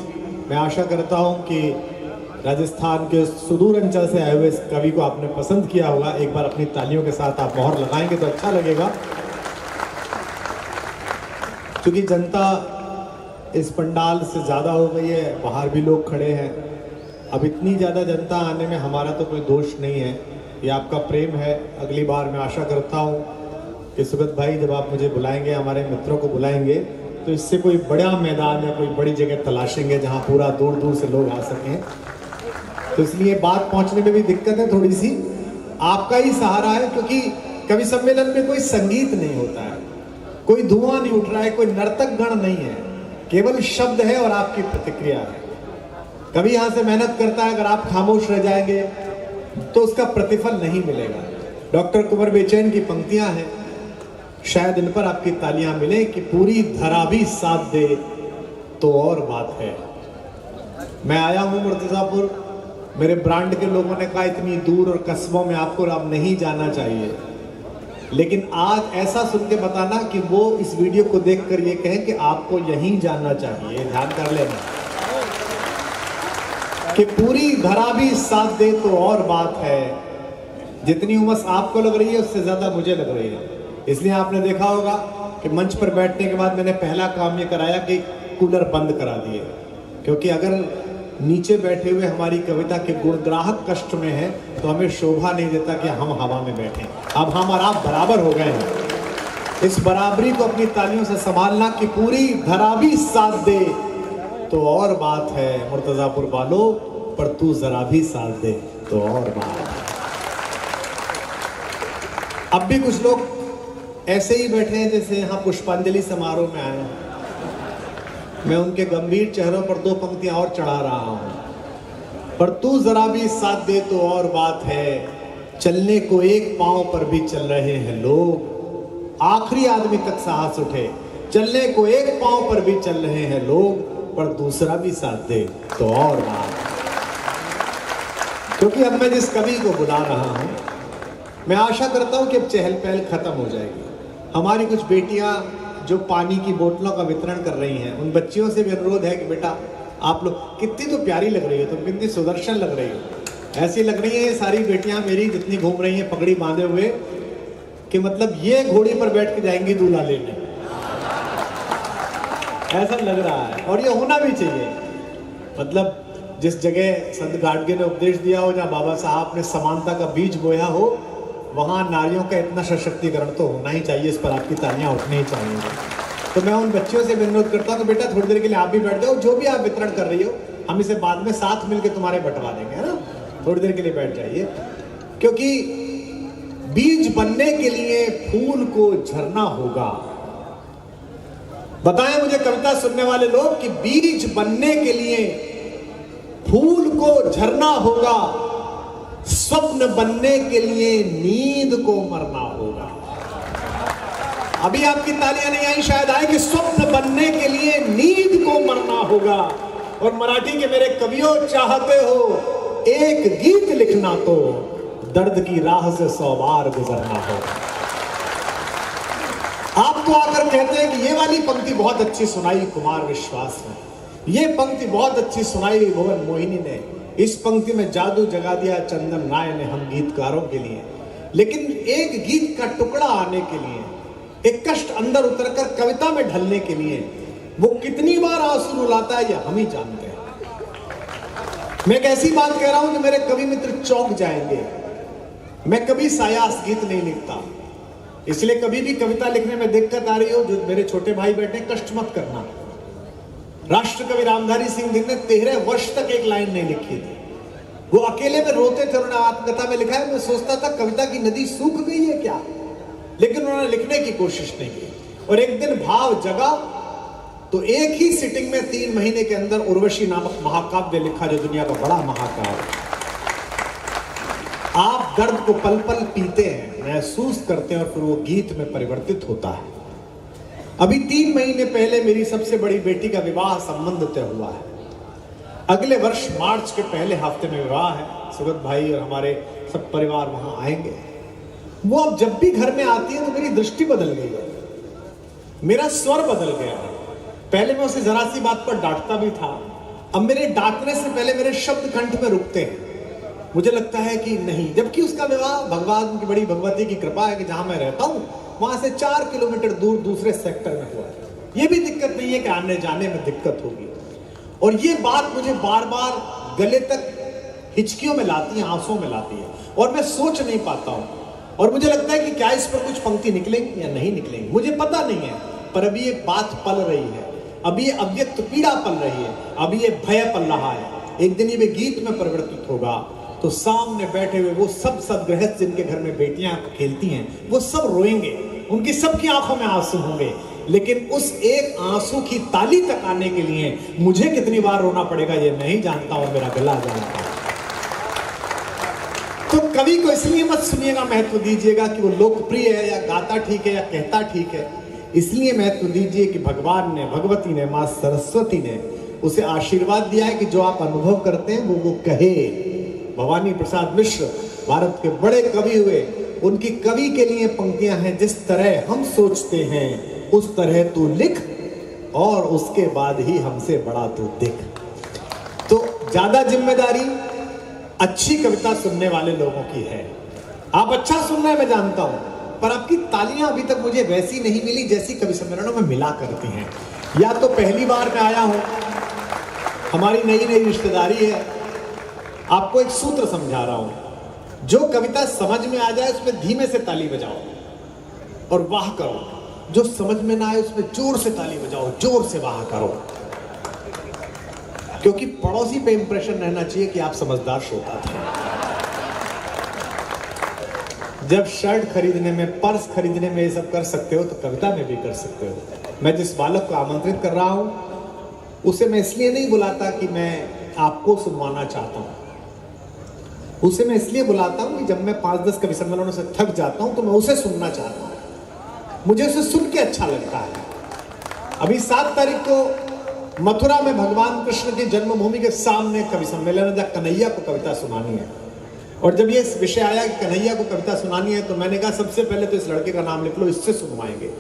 मैं आशा करता हूं कि राजस्थान के सुदूर अंचल से आए हुए इस कवि को आपने पसंद किया होगा। एक बार अपनी तालियों के साथ आप मोहर लगाएंगे तो अच्छा लगेगा, क्योंकि जनता इस पंडाल से ज़्यादा हो गई है, बाहर भी लोग खड़े हैं। अब इतनी ज़्यादा जनता आने में हमारा तो कोई दोष नहीं है, ये आपका प्रेम है। अगली बार मैं आशा करता हूँ कि सुगत भाई जब आप मुझे बुलाएंगे, हमारे मित्रों को बुलाएंगे, तो इससे कोई बड़ा मैदान या कोई बड़ी जगह तलाशेंगे जहाँ पूरा दूर दूर से लोग आ सकें। तो इसलिए बात पहुँचने में भी दिक्कत है थोड़ी सी, आपका ही सहारा है, क्योंकि कवि सम्मेलन में कोई संगीत नहीं होता है, कोई धुआं नहीं उठ रहा है, कोई नर्तक गण नहीं है, केवल शब्द है और आपकी प्रतिक्रिया है। कवि यहाँ से मेहनत करता है, अगर आप खामोश रह जाएंगे तो उसका प्रतिफल नहीं मिलेगा। डॉक्टर कुंवर बेचैन की पंक्तियां हैं, शायद इन पर आपकी तालियां मिले कि पूरी धरा भी साथ दे तो और बात है। मैं आया हूं मुर्तजापुर, मेरे ब्रांड के लोगों ने कहा इतनी दूर और कस्बों में आपको अब नहीं जाना चाहिए, लेकिन आज ऐसा सुन के बताना कि वो इस वीडियो को देखकर ये कहें कि आपको यहीं जाना चाहिए। ध्यान कर लेना कि पूरी धरा भी साथ दे तो और बात है। जितनी उमस आपको लग रही है उससे ज्यादा मुझे लग रही है। इसलिए आपने देखा होगा कि मंच पर बैठने के बाद मैंने पहला काम ये कराया कि कूलर बंद करा दिए, क्योंकि अगर नीचे बैठे हुए हमारी कविता के गुणग्राहक कष्ट में है तो हमें शोभा नहीं देता कि हम हवा में बैठे। अब हम और आप बराबर हो गए हैं, इस बराबरी को अपनी तालियों से संभालना कि पूरी धरा भी साथ दे तो और बात है मुर्तजापुर वालों, पर तू जरा भी साथ दे तो और बात। अब भी कुछ लोग ऐसे ही बैठे हैं जैसे यहाँ पुष्पांजलि समारोह में आए हैं। मैं उनके गंभीर चेहरों पर दो पंक्तियां और चढ़ा रहा हूं। पर तू जरा भी साथ दे तो और बात है, चलने को एक पांव पर भी चल रहे हैं लोग, आखिरी आदमी तक साहस उठे, चलने को एक पांव पर भी चल रहे हैं लोग, पर दूसरा भी साथ दे तो और बात। क्योंकि अब मैं जिस कवि को बुला रहा हूं, मैं आशा करता हूं कि अब चहल पहल खत्म हो जाएगी। हमारी कुछ बेटियां जो पानी की बोतलों का वितरण कर रही हैं, उन बच्चियों से भी अनुरोध है कि बेटा आप लोग, कितनी तो प्यारी लग रही हो तुम, कितनी सुदर्शन लग रही हो। ऐसी लग रही है ये सारी बेटियां मेरी जितनी घूम रही हैं पगड़ी बांधे हुए, कि मतलब ये घोड़ी पर बैठ के जाएंगी दूल्हा लेने, ऐसा लग रहा है। और ये होना भी चाहिए। मतलब जिस जगह संत गाडगे ने उपदेश दिया हो, जहाँ बाबा साहब ने समानता का बीज बोया हो, वहाँ नारियों का इतना सशक्तिकरण तो होना ही चाहिए। इस पर आपकी तालियां उठनी ही चाहिए। तो मैं उन बच्चियों से भी अनुरोध करता हूँ कि बेटा थोड़ी देर के लिए आप भी बैठ जाओ, जो भी आप वितरण कर रही हो हम इसे बाद में साथ मिलकर तुम्हारे बंटवा देंगे, है ना। थोड़ी देर के लिए बैठ जाइए, क्योंकि बीज बनने के लिए फूल को झरना होगा। बताएं मुझे कविता सुनने वाले लोग कि बीज बनने के लिए फूल को झरना होगा, स्वप्न बनने के लिए नींद को मरना होगा। अभी आपकी तालियां नहीं आई, शायद आए कि स्वप्न बनने के लिए नींद को मरना होगा। और मराठी के मेरे कवियों, चाहते हो एक गीत लिखना तो दर्द की राह से 100 बार गुजरना होगा। आप तो आकर कहते हैं कि ये वाली पंक्ति बहुत अच्छी सुनाई कुमार विश्वास ने, ये पंक्ति बहुत अच्छी सुनाई भुवन मोहिनी ने। इस पंक्ति में जादू जगा दिया चंदन राय ने हम गीतकारों के लिए। लेकिन एक गीत का टुकड़ा आने के लिए, एक कष्ट अंदर उतरकर कविता में ढलने के लिए वो कितनी बार आंसू रुलाता है, ये हम ही जानते हैं। मैं एक ऐसी बात कह रहा हूं कि मेरे कवि मित्र चौंक जाएंगे। मैं कभी सायास गीत नहीं लिखता, इसलिए कभी भी कविता लिखने में दिक्कत आ रही हो, जो मेरे छोटे भाई बैठे, कष्ट मत करना। राष्ट्र कवि रामधारी सिंह दिल ने 13 वर्ष तक एक लाइन नहीं लिखी थी। वो अकेले में रोते थे। उन्होंने आत्मकथा में लिखा है, मैं सोचता था कविता की नदी सूख गई है क्या, लेकिन उन्होंने लिखने की कोशिश नहीं की। और एक दिन भाव जगा तो एक ही सिटिंग में 3 महीने के अंदर उर्वशी नामक महाकाव्य लिखा, जो दुनिया का बड़ा महाकाव्य। आप दर्द को पल पल पीते हैं, महसूस करते हैं और फिर वो गीत में परिवर्तित होता है। अभी 3 महीने पहले मेरी सबसे बड़ी बेटी का विवाह संबंध तय हुआ है। अगले वर्ष मार्च के पहले हफ्ते में विवाह है। सुगत भाई और हमारे सब परिवार वहां आएंगे। वो अब जब भी घर में आती है तो मेरी दृष्टि बदल गई है, मेरा स्वर बदल गया है। पहले मैं उसे जरा सी बात पर डांटता भी था, अब मेरे डांटने से पहले मेरे शब्द कंठ में रुकते हैं। मुझे लगता है कि नहीं, जबकि उसका विवाह भगवान की बड़ी भगवती की कृपा है कि जहां मैं रहता हूं वहां से 4 किलोमीटर दूर दूसरे सेक्टर में हुआ है। ये भी दिक्कत नहीं है कि आने जाने में दिक्कत होगी। और ये बात मुझे बार बार गले तक हिचकियों में लाती है, आंसुओं में लाती है, और मैं सोच नहीं पाता हूं। और मुझे लगता है कि क्या इस पर कुछ पंक्ति निकलेंगी या नहीं निकलेंगी, मुझे पता नहीं है। पर अभी ये बात पल रही है, अभी ये अव्यक्त पीड़ा पल रही है, अभी ये भय पल रहा है। एक दिन ये गीत में परिवर्तित होगा तो सामने बैठे हुए वो सब सदगृहस्थ जिनके घर में बेटियां खेलती हैं, वो सब रोएंगे, उनकी सबकी आंखों में आंसू होंगे। लेकिन उस एक आंसू की ताली तक आने के लिए मुझे कितनी बार रोना पड़ेगा ये मैं ही जानता हूं, मेरा गला जानता हूं। तो कवि को इसलिए मत सुनिएगा, महत्व दीजिएगा कि वो लोकप्रिय है या गाता ठीक है या कहता ठीक है। इसलिए महत्व दीजिए कि भगवान ने, भगवती ने, मां सरस्वती ने उसे आशीर्वाद दिया है कि जो आप अनुभव करते हैं वो कहे। भवानी प्रसाद मिश्र भारत के बड़े कवि हुए, उनकी कवि के लिए पंक्तियां हैं, जिस तरह हम सोचते हैं उस तरह तू लिख और उसके बाद ही हमसे बड़ा तू दिख। तो ज्यादा जिम्मेदारी अच्छी कविता सुनने वाले लोगों की है। आप अच्छा सुन रहे हैं मैं जानता हूं, पर आपकी तालियां अभी तक मुझे वैसी नहीं मिली जैसी कवि सम्मेलनों में मिला करती हैं। या तो पहली बार मैं आया हूं, हमारी नई नई रिश्तेदारी है। आपको एक सूत्र समझा रहा हूं, जो कविता समझ में आ जाए उसमें धीमे से ताली बजाओ और वाह करो, जो समझ में ना आए उसमें जोर से ताली बजाओ, जोर से वाह करो, क्योंकि पड़ोसी पे इंप्रेशन रहना चाहिए कि आप समझदार श्रोता थे। जब शर्ट खरीदने में, पर्स खरीदने में ये सब कर सकते हो तो कविता में भी कर सकते हो। मैं जिस बालक को आमंत्रित कर रहा हूं उसे मैं इसलिए नहीं बुलाता कि मैं आपको सुनवाना चाहता हूं, उसे मैं इसलिए बुलाता हूं कि जब मैं 5-10 कवि सम्मेलनों से थक जाता हूं तो मैं उसे सुनना चाहता हूं, मुझे उसे सुन के अच्छा लगता है। अभी 7 तारीख को मथुरा में भगवान कृष्ण की जन्मभूमि के सामने कवि सम्मेलन, जब कन्हैया को कविता सुनानी है। और जब ये विषय आया कि कन्हैया को कविता सुनानी है तो मैंने कहा सबसे पहले तो इस लड़के का नाम लिख लो, इससे सुनवाएंगे।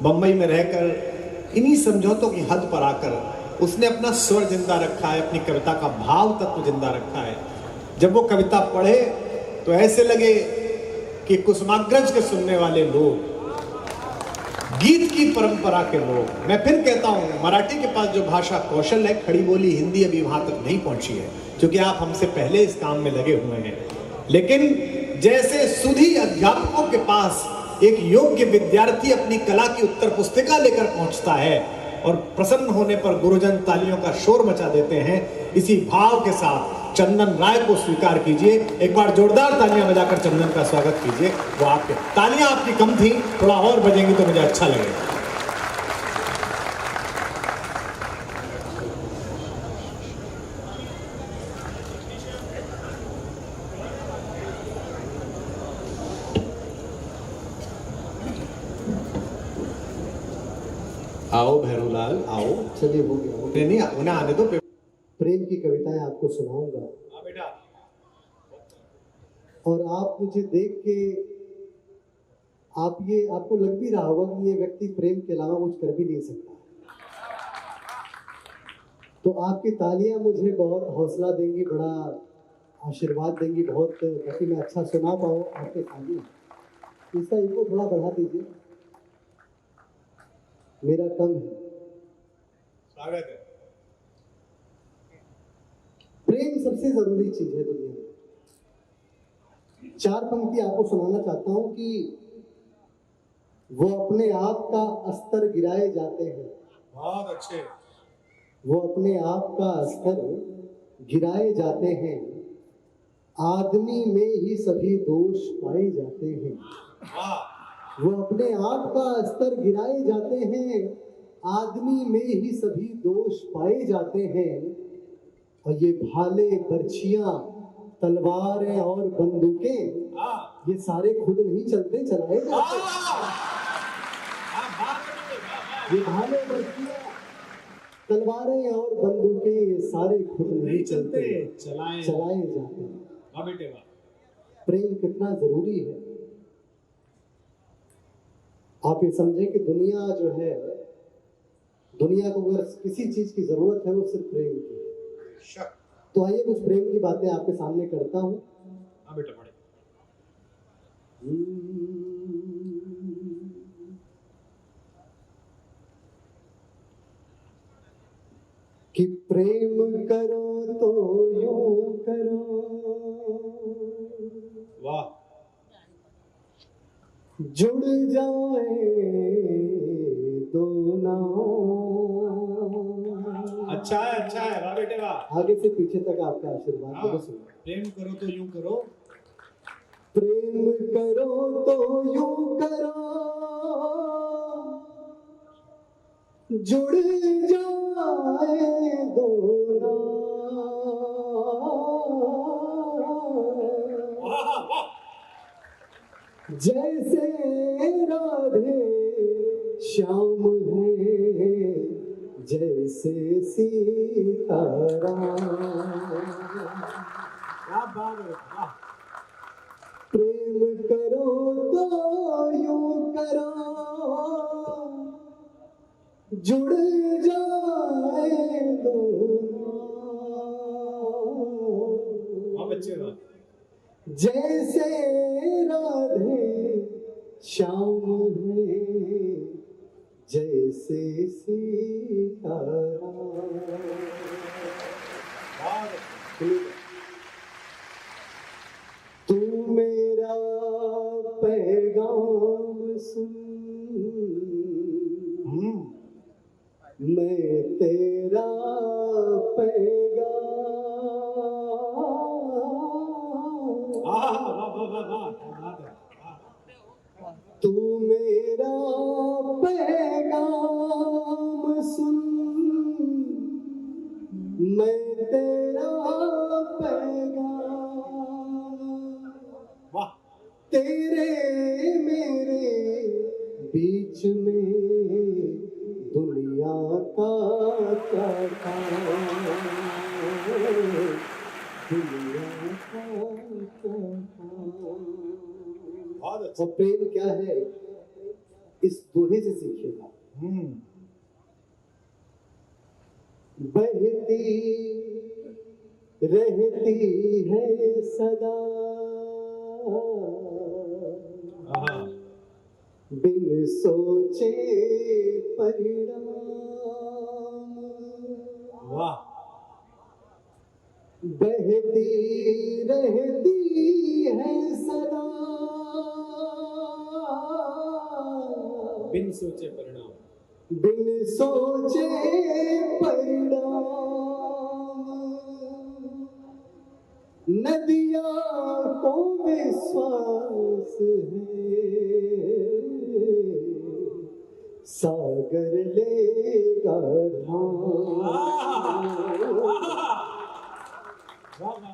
बंबई में रहकर इन्हीं समझौतों की हद पर आकर उसने अपना स्वर जिंदा रखा है, अपनी कविता का भाव तत्व जिंदा रखा है। जब वो कविता पढ़े तो ऐसे लगे कि कुसुमाग्रज के सुनने वाले लोग, गीत की परंपरा के लोग। मैं फिर कहता हूं, मराठी के पास जो भाषा कौशल है, खड़ी बोली हिंदी अभी वहां तक नहीं पहुंची है, क्योंकि आप हमसे पहले इस काम में लगे हुए हैं। लेकिन जैसे सुधी अध्यापकों के पास एक योग्य विद्यार्थी अपनी कला की उत्तर पुस्तिका लेकर पहुंचता है और प्रसन्न होने पर गुरुजन तालियों का शोर मचा देते हैं, इसी भाव के साथ चंदन राय को स्वीकार कीजिए। एक बार जोरदार तालियां बजाकर चंदन का स्वागत कीजिए। वो आपके तालियां आपकी कम थी, थोड़ा और बजेंगी तो मुझे अच्छा लगेगा। आओ भैरूलाल आओ। चलिए हो गया। नहीं, उन्हें आने दो। प्रेम की कविताएं आपको सुनाऊंगा। हाँ बेटा। और आप मुझे देख के आपको लग भी रहा होगा कि ये व्यक्ति प्रेम के अलावा कुछ कर भी नहीं सकता। तो आपकी तालियां मुझे बहुत हौसला देंगी, बड़ा आशीर्वाद देंगी बहुत, ताकि मैं अच्छा सुना पाऊँ आपके सामने। इसका इनको थोड़ा बढ़ा दीजिए, मेरा कम है। स्वागत है। प्रेम सबसे जरूरी चीज है दुनिया में। 4 पंक्ति आपको सुनाना चाहता हूं कि वो अपने आप का अस्तर गिराए जाते हैं। बहुत अच्छे। वो अपने आप का अस्तर गिराए जाते हैं, आदमी में ही सभी दोष पाए जाते हैं। वाह। वो अपने आप का अस्तर गिराए जाते हैं, आदमी में ही सभी दोष पाए जाते हैं। और ये भाले, बर्छियां, तलवारें और बंदूकें, हाँ। ये सारे खुद नहीं चलते, चलाए जाते हैं। ये भाले, बर्छियां, तलवारें और बंदूकें, ये सारे खुद नहीं चलते, चलाए चलाए जाते हैं। वाह बेटे वाह। प्रेम कितना जरूरी है। आप ये समझें कि दुनिया जो है, दुनिया को अगर किसी चीज की जरूरत है वो सिर्फ प्रेम की है। शक। तो आइए कुछ प्रेम की बातें आपके सामने करता हूं। हाँ बेटा पढ़े। कि प्रेम करो तो यूं करो, वाह। जुड़ जाए दो नाव। अच्छा है वाह बेटे वाह। आगे से पीछे तक आपका आशीर्वाद हाँ। मुझे सुनो। प्रेम करो तो यूं करो। प्रेम करो तो यूं करो, जुड़ जाए दो वाह वाह। जैसे राधे श्याम है, जैसे सीताराम। क्या बात है वाह। प्रेम करो तो यूं करो, जुड़ जाए दो। वाह बच्चे वाह। जैसे राधे श्याम है, जैसे सीताराम। तू मेरा पैगाम सुन, मैं तेरा पैगाम। तू मेरा पैगाम सुन, मैं तेरा पैगाम। वाह। तेरे मेरे बीच में दुनिया का क्या काम, दुनिया का क्या काम। बहुत अच्छा। और प्रेम क्या है इस दोहे से सीखिएगा। बहती रहती है सदा, बिन सोचे परिणाम। वाह। बहती रहती है सदा, बिन सोचे परिणाम। बिन सोचे परिणाम। नदिया को विश्वास है, सागर लेगा धाम।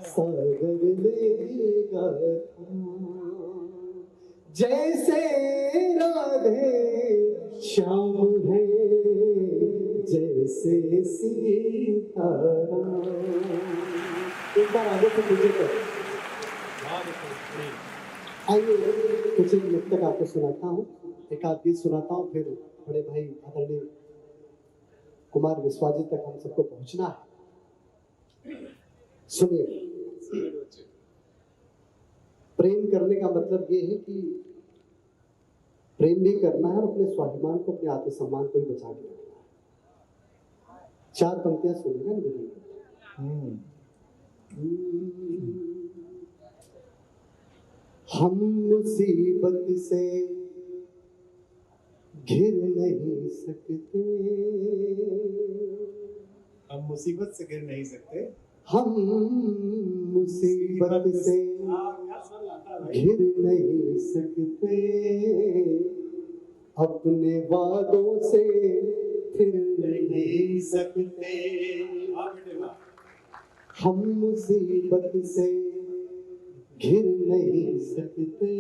सागर लेगा धाम। जैसे राधे श्याम है, जैसे सीताराम। एक बार आगे से पीछे तक आइए, कुछ एक मुक्तक आपको सुनाता हूँ, एक आध गीत सुनाता हूँ, फिर बड़े भाई आदरणीय कुमार विश्वाजी तक हम सबको पहुंचना है। सुनिए, प्रेम करने का मतलब ये है कि प्रेम भी करना है और अपने स्वाभिमान को, अपने आत्मसम्मान को ही बचा के रखना है। 4 पंक्तियां सुनेगा ना मेरी। हम मुसीबत से घिर नहीं सकते, हम मुसीबत से गिर नहीं सकते, हम मुसीबत से घिर नहीं सकते, अपने वादों से फिर नहीं सकते। हम मुसीबत से घिर नहीं सकते,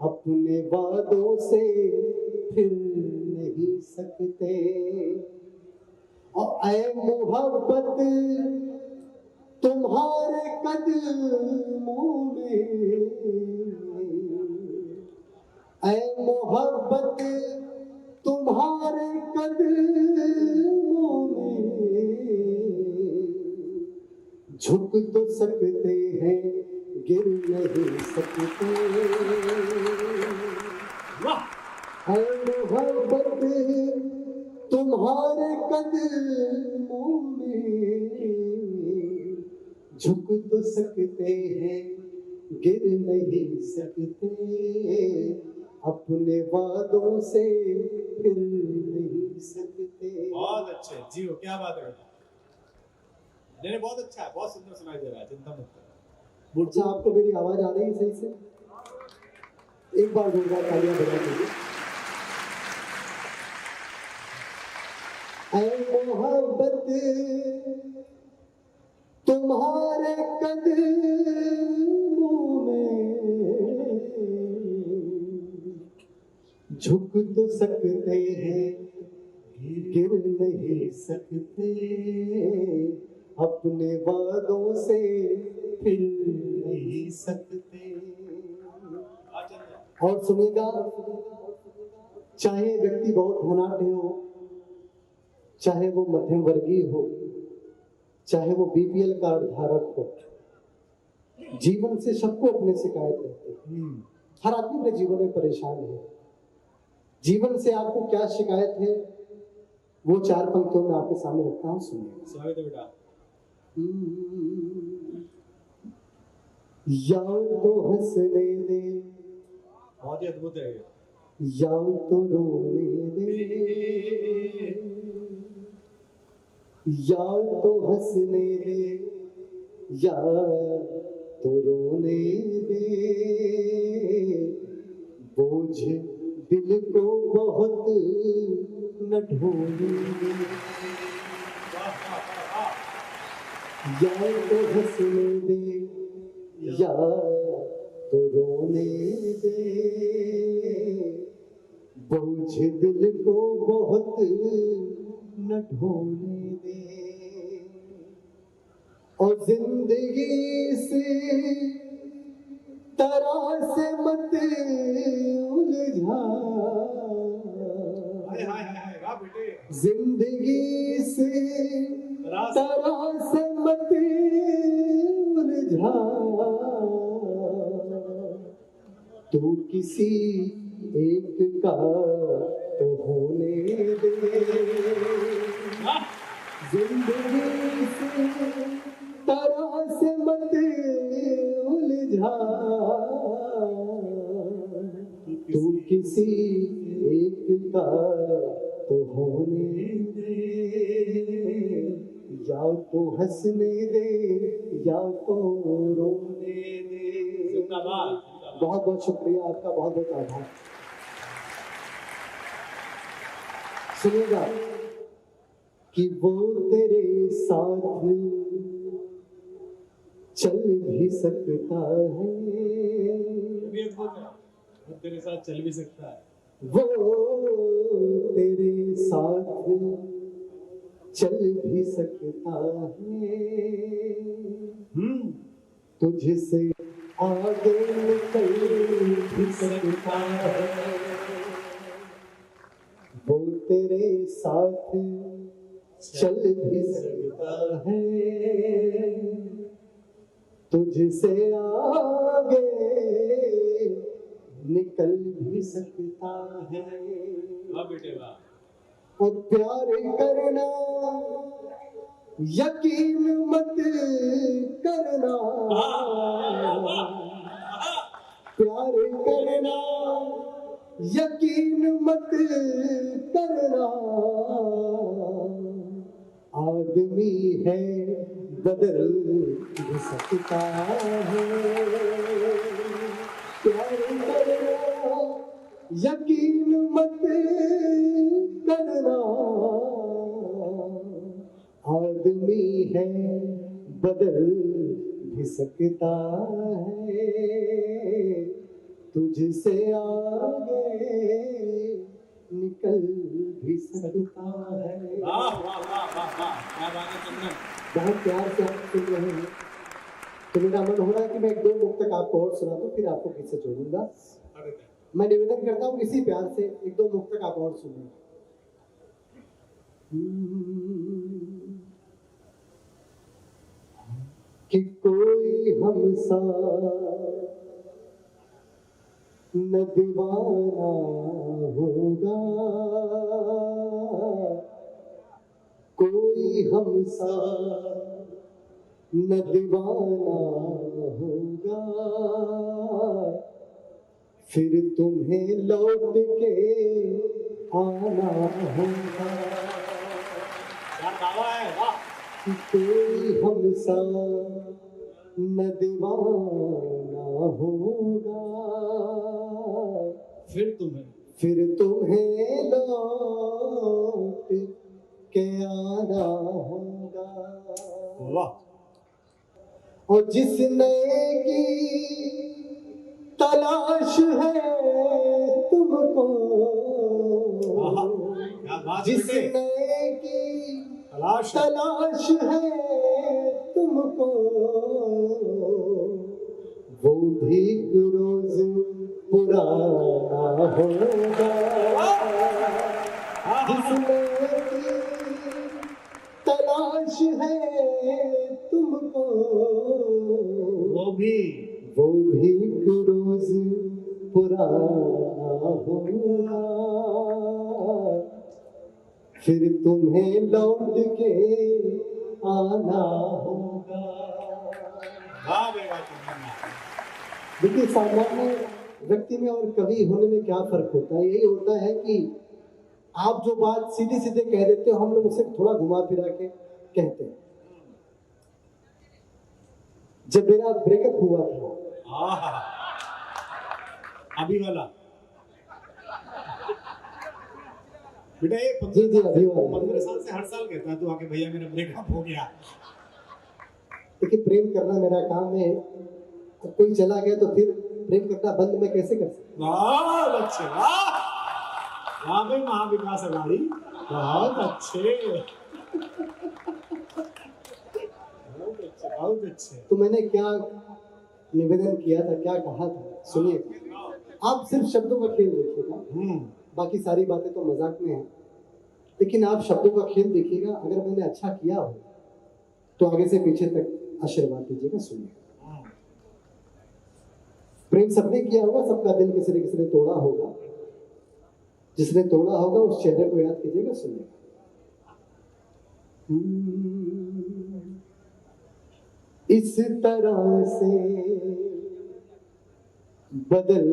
अपने वादों से फिर नहीं सकते। और ऐ मोहब्बत तुम्हारे कदमों में, ऐ मोहब्बत तुम्हारे कदमों में, झुक तो सकते हैं गिर नहीं सकते। ऐ मोहब्बत तुम्हारे कदमों में, झुक तो सकते हैं गिर नहीं सकते, अपने वादों से फिर नहीं सकते। बहुत अच्छे जी हो, क्या बात है बेटा। नहीं बहुत अच्छा है, बहुत सुंदर सुनाई दे रहा है, चिंता मत करो। अच्छा, आपको मेरी आवाज आ रही है सही से? एक बार जोरदार तालियां बजा दीजिए। ऐ मोहब्बत तुम्हारे कदमों में, झुक तो सकते हैं गिर नहीं सकते, अपने वादों से फिर नहीं सकते। और सुनिएगा, चाहे व्यक्ति बहुत धनाढ्य हो, चाहे वो मध्यम वर्गीय हो, चाहे वो बीपीएल कार्ड धारक हो, जीवन से सबको अपने शिकायत रहती है। हर आदमी अपने जीवन में परेशान है। जीवन से आपको क्या शिकायत है, वो 4 पंक्तियों में आपके सामने रखता हूँ, सुनिए। स्वागत है बेटा। या तो हंसने दे, बहुत ही अद्भुत है ये। या तो रोने दे, या तो हंसने दे, या तो रोने दे, बोझ दिल को बहुत न ढोने दे। या तो हंसने दे, या तो रोने दे, बोझ दिल को बहुत न ढोने दे। और जिंदगी से तरह से मत उलझा, वाह बेटे। जिंदगी से तरह से मत उलझा, तू किसी एक का तो होने दे। जिंदगी से तरह से मत उलझा, तू किसी एक का तो होने दे। या तो हंसने दे, या तो रोने दे। जिंदाबाद। बहुत बहुत शुक्रिया आपका, बहुत बहुत आभार। सुनिएगा कि वो तेरे साथ चल भी सकता है, भी अद्भुत है, वो तेरे साथ चल भी सकता है। वो तेरे साथ चल भी सकता है, तुझसे आगे निकल भी सकता है। वो तेरे साथ चल भी सकता है, तुझसे आगे निकल भी सकता है। वाह बेटे वाह। और प्यार करना यकीन मत करना, प्यार करना यकीन मत करना, आदमी है बदल भी सकता है। प्यार करना यकीन मत करना, आदमी है बदल भी सकता है, तुझसे आगे निकल भी सकता है। वाह वाह वाह वाह वाह, क्या बात है चंदन। बहुत प्यार से आप सुन रहे हैं, तो मेरा मन हो रहा है कि मैं एक दो मुक्तक आपको और सुना दूं, फिर आपको किससे जोड़ूंगा। मैं निवेदन करता हूँ इसी प्यार से एक दो मुक्तक आप और सुनिए। कि कोई हमसा न दीवाना होगा, कोई हमसा न दीवाना होगा, फिर तुम्हें लौट के आना होगा। कोई हमसा न दीवाना होगा, फिर तुम्हें लौट के आना होगा। और जिस नए की तलाश है तुमको, जिस नए की तलाश है तुमको, वो भी एक रोज पुराना होगा। जिस नए की तलाश है तुमको, वो भी एक रोज पुराना होगा, फिर तुम्हें लौट के आना होगा। देखिए, सामान्य व्यक्ति में और कवि होने में क्या फर्क होता है? यही होता है कि आप जो बात सीधे सीधे कह देते हो, हम लोग उसे थोड़ा घुमा फिरा के कहते हैं। जब मेरा ब्रेकअप हुआ था, अभी वाला बेटा, ये जी जी अभी वाला 15 साल से हर साल कहता है तू आके, भैया मेरा ब्रेकअप हो गया। देखिए, प्रेम करना मेरा काम है, कोई चला गया तो फिर प्रेम करना बंद मैं कैसे कर सकता? वाह बच्चे वाह, वाह भाई महाविकास अघाड़ी, बहुत अच्छे बहुत अच्छे। तो मैंने क्या निवेदन किया था, क्या कहा था, सुनिए। आप सिर्फ शब्दों का खेल देखिएगा, बाकी सारी बातें तो मजाक में है, लेकिन आप शब्दों का खेल देखिएगा। अगर मैंने अच्छा किया हो तो आगे से पीछे तक आशीर्वाद दीजिएगा। सुनिए, प्रेम सबने किया होगा, सबका दिल किसी न किसी ने तोड़ा होगा, जिसने तोड़ा होगा उस चेहरे को याद कीजिएगा। सुनिए, इस तरह से बदल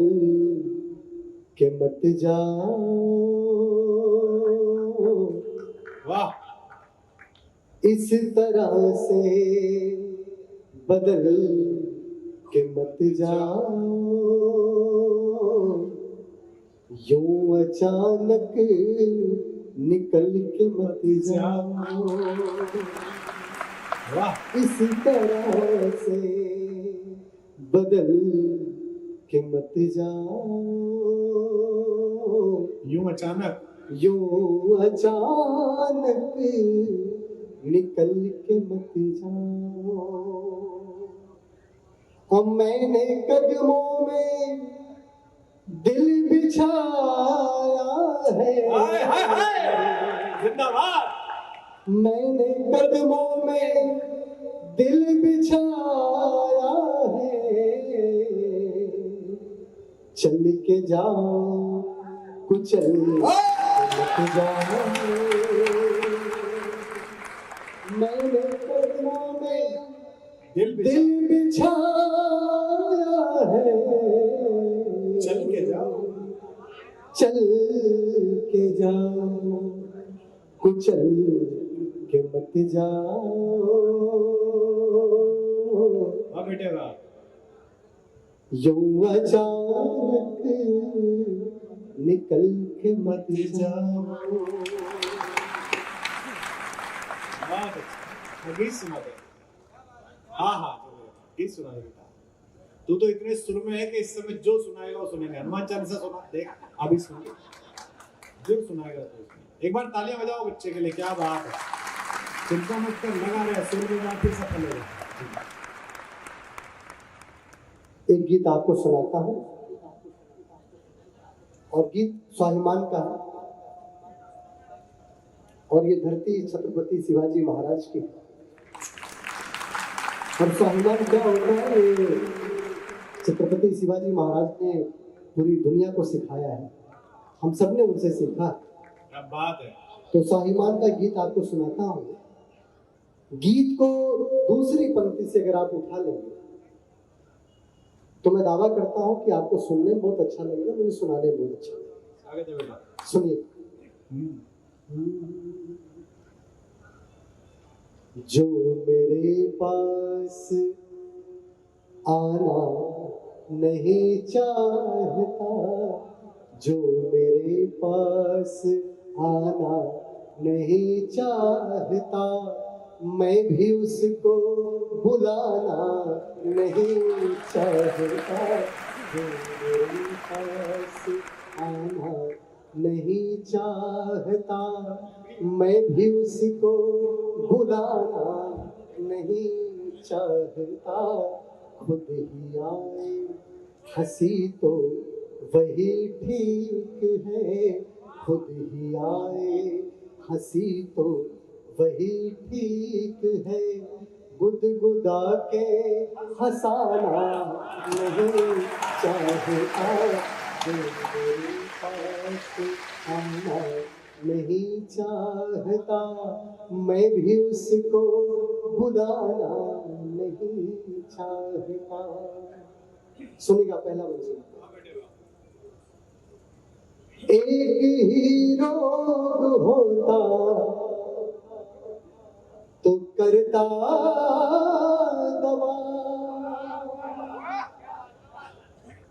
के मत जाओ, वाह, इस तरह से बदल के मत जाओ, यूं अचानक निकल के मत जाओ। इस तरह से बदल के मत जाओ, यूं अचानक निकल के मत जाओ। और मैंने कदमों में दिल बिछाया है, जिंदाबाद। मैंने कदमों में दिल बिछाया है, चल के जाओ कुचल के जाओ। मैंने कदमों में दिल दिल बिछाया है, चल के जाओ चल के जाओ कुचल के मत जाओ। वाह बेटे वाह। यूं अचानक निकल के मत जाओ। बहुत अच्छा गीत सुना दे। हाँ हाँ गीत सुना दे बेटा। तू तो इतने सुर में है कि इस समय जो सुनाएगा वो सुनेंगे। हनुमान चालीसा सुना देख अभी सुन जो सुनाएगा तो एक बार तालियां बजाओ बच्चे के लिए। क्या बात है, चिंता मत कर, लगा रहे सुर में बात फिर सफल होगा। एक गीत आपको सुनाता हूँ और गीत स्वाभिमान का है और ये धरती छत्रपति शिवाजी महाराज की है। और स्वाभिमान क्या होता है, ये छत्रपति शिवाजी महाराज ने पूरी दुनिया को सिखाया है, हम सब ने उनसे सीखा। क्या बात है। तो स्वाभिमान का गीत आपको सुनाता हूँ। गीत को दूसरी पंक्ति से अगर आप उठा लेंगे तो मैं दावा करता हूँ कि आपको सुनने में बहुत अच्छा लगेगा, मुझे सुनाने में बहुत अच्छा लगेगा। आगे दे बेटा। सुनिए। जो मेरे पास आना नहीं चाहता, जो मेरे पास आना नहीं चाहता, मैं भी उसको बुलाना नहीं चाहता। जो मेरे पास आना नहीं चाहता, मैं भी उसको बुलाना नहीं चाहता। खुद ही आए हंसी तो वही ठीक है, खुद ही आए हंसी तो वही ठीक है। गुदगुदा के हंसाना नहीं चाहता। जो मेरे पास आना नहीं चाहता, मैं भी उसको बुलाना नहीं चाहता। सुनिएगा पहला वचन। एक ही रोग होता तो करता दवा,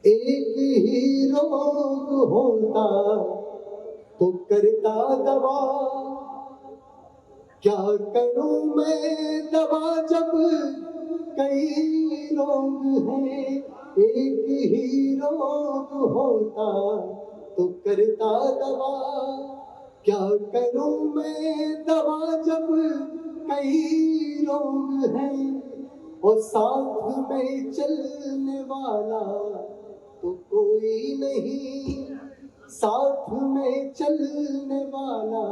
एक ही रोग होता तो करता दवा। क्या करूं मैं दवा जब कई रोग हैं, एक ही रोग होता तो करता दवा। क्या करूं मैं दवा जब कई रोग हैं, और साथ में चलने वाला तो कोई नहीं, साथ में चलने वाला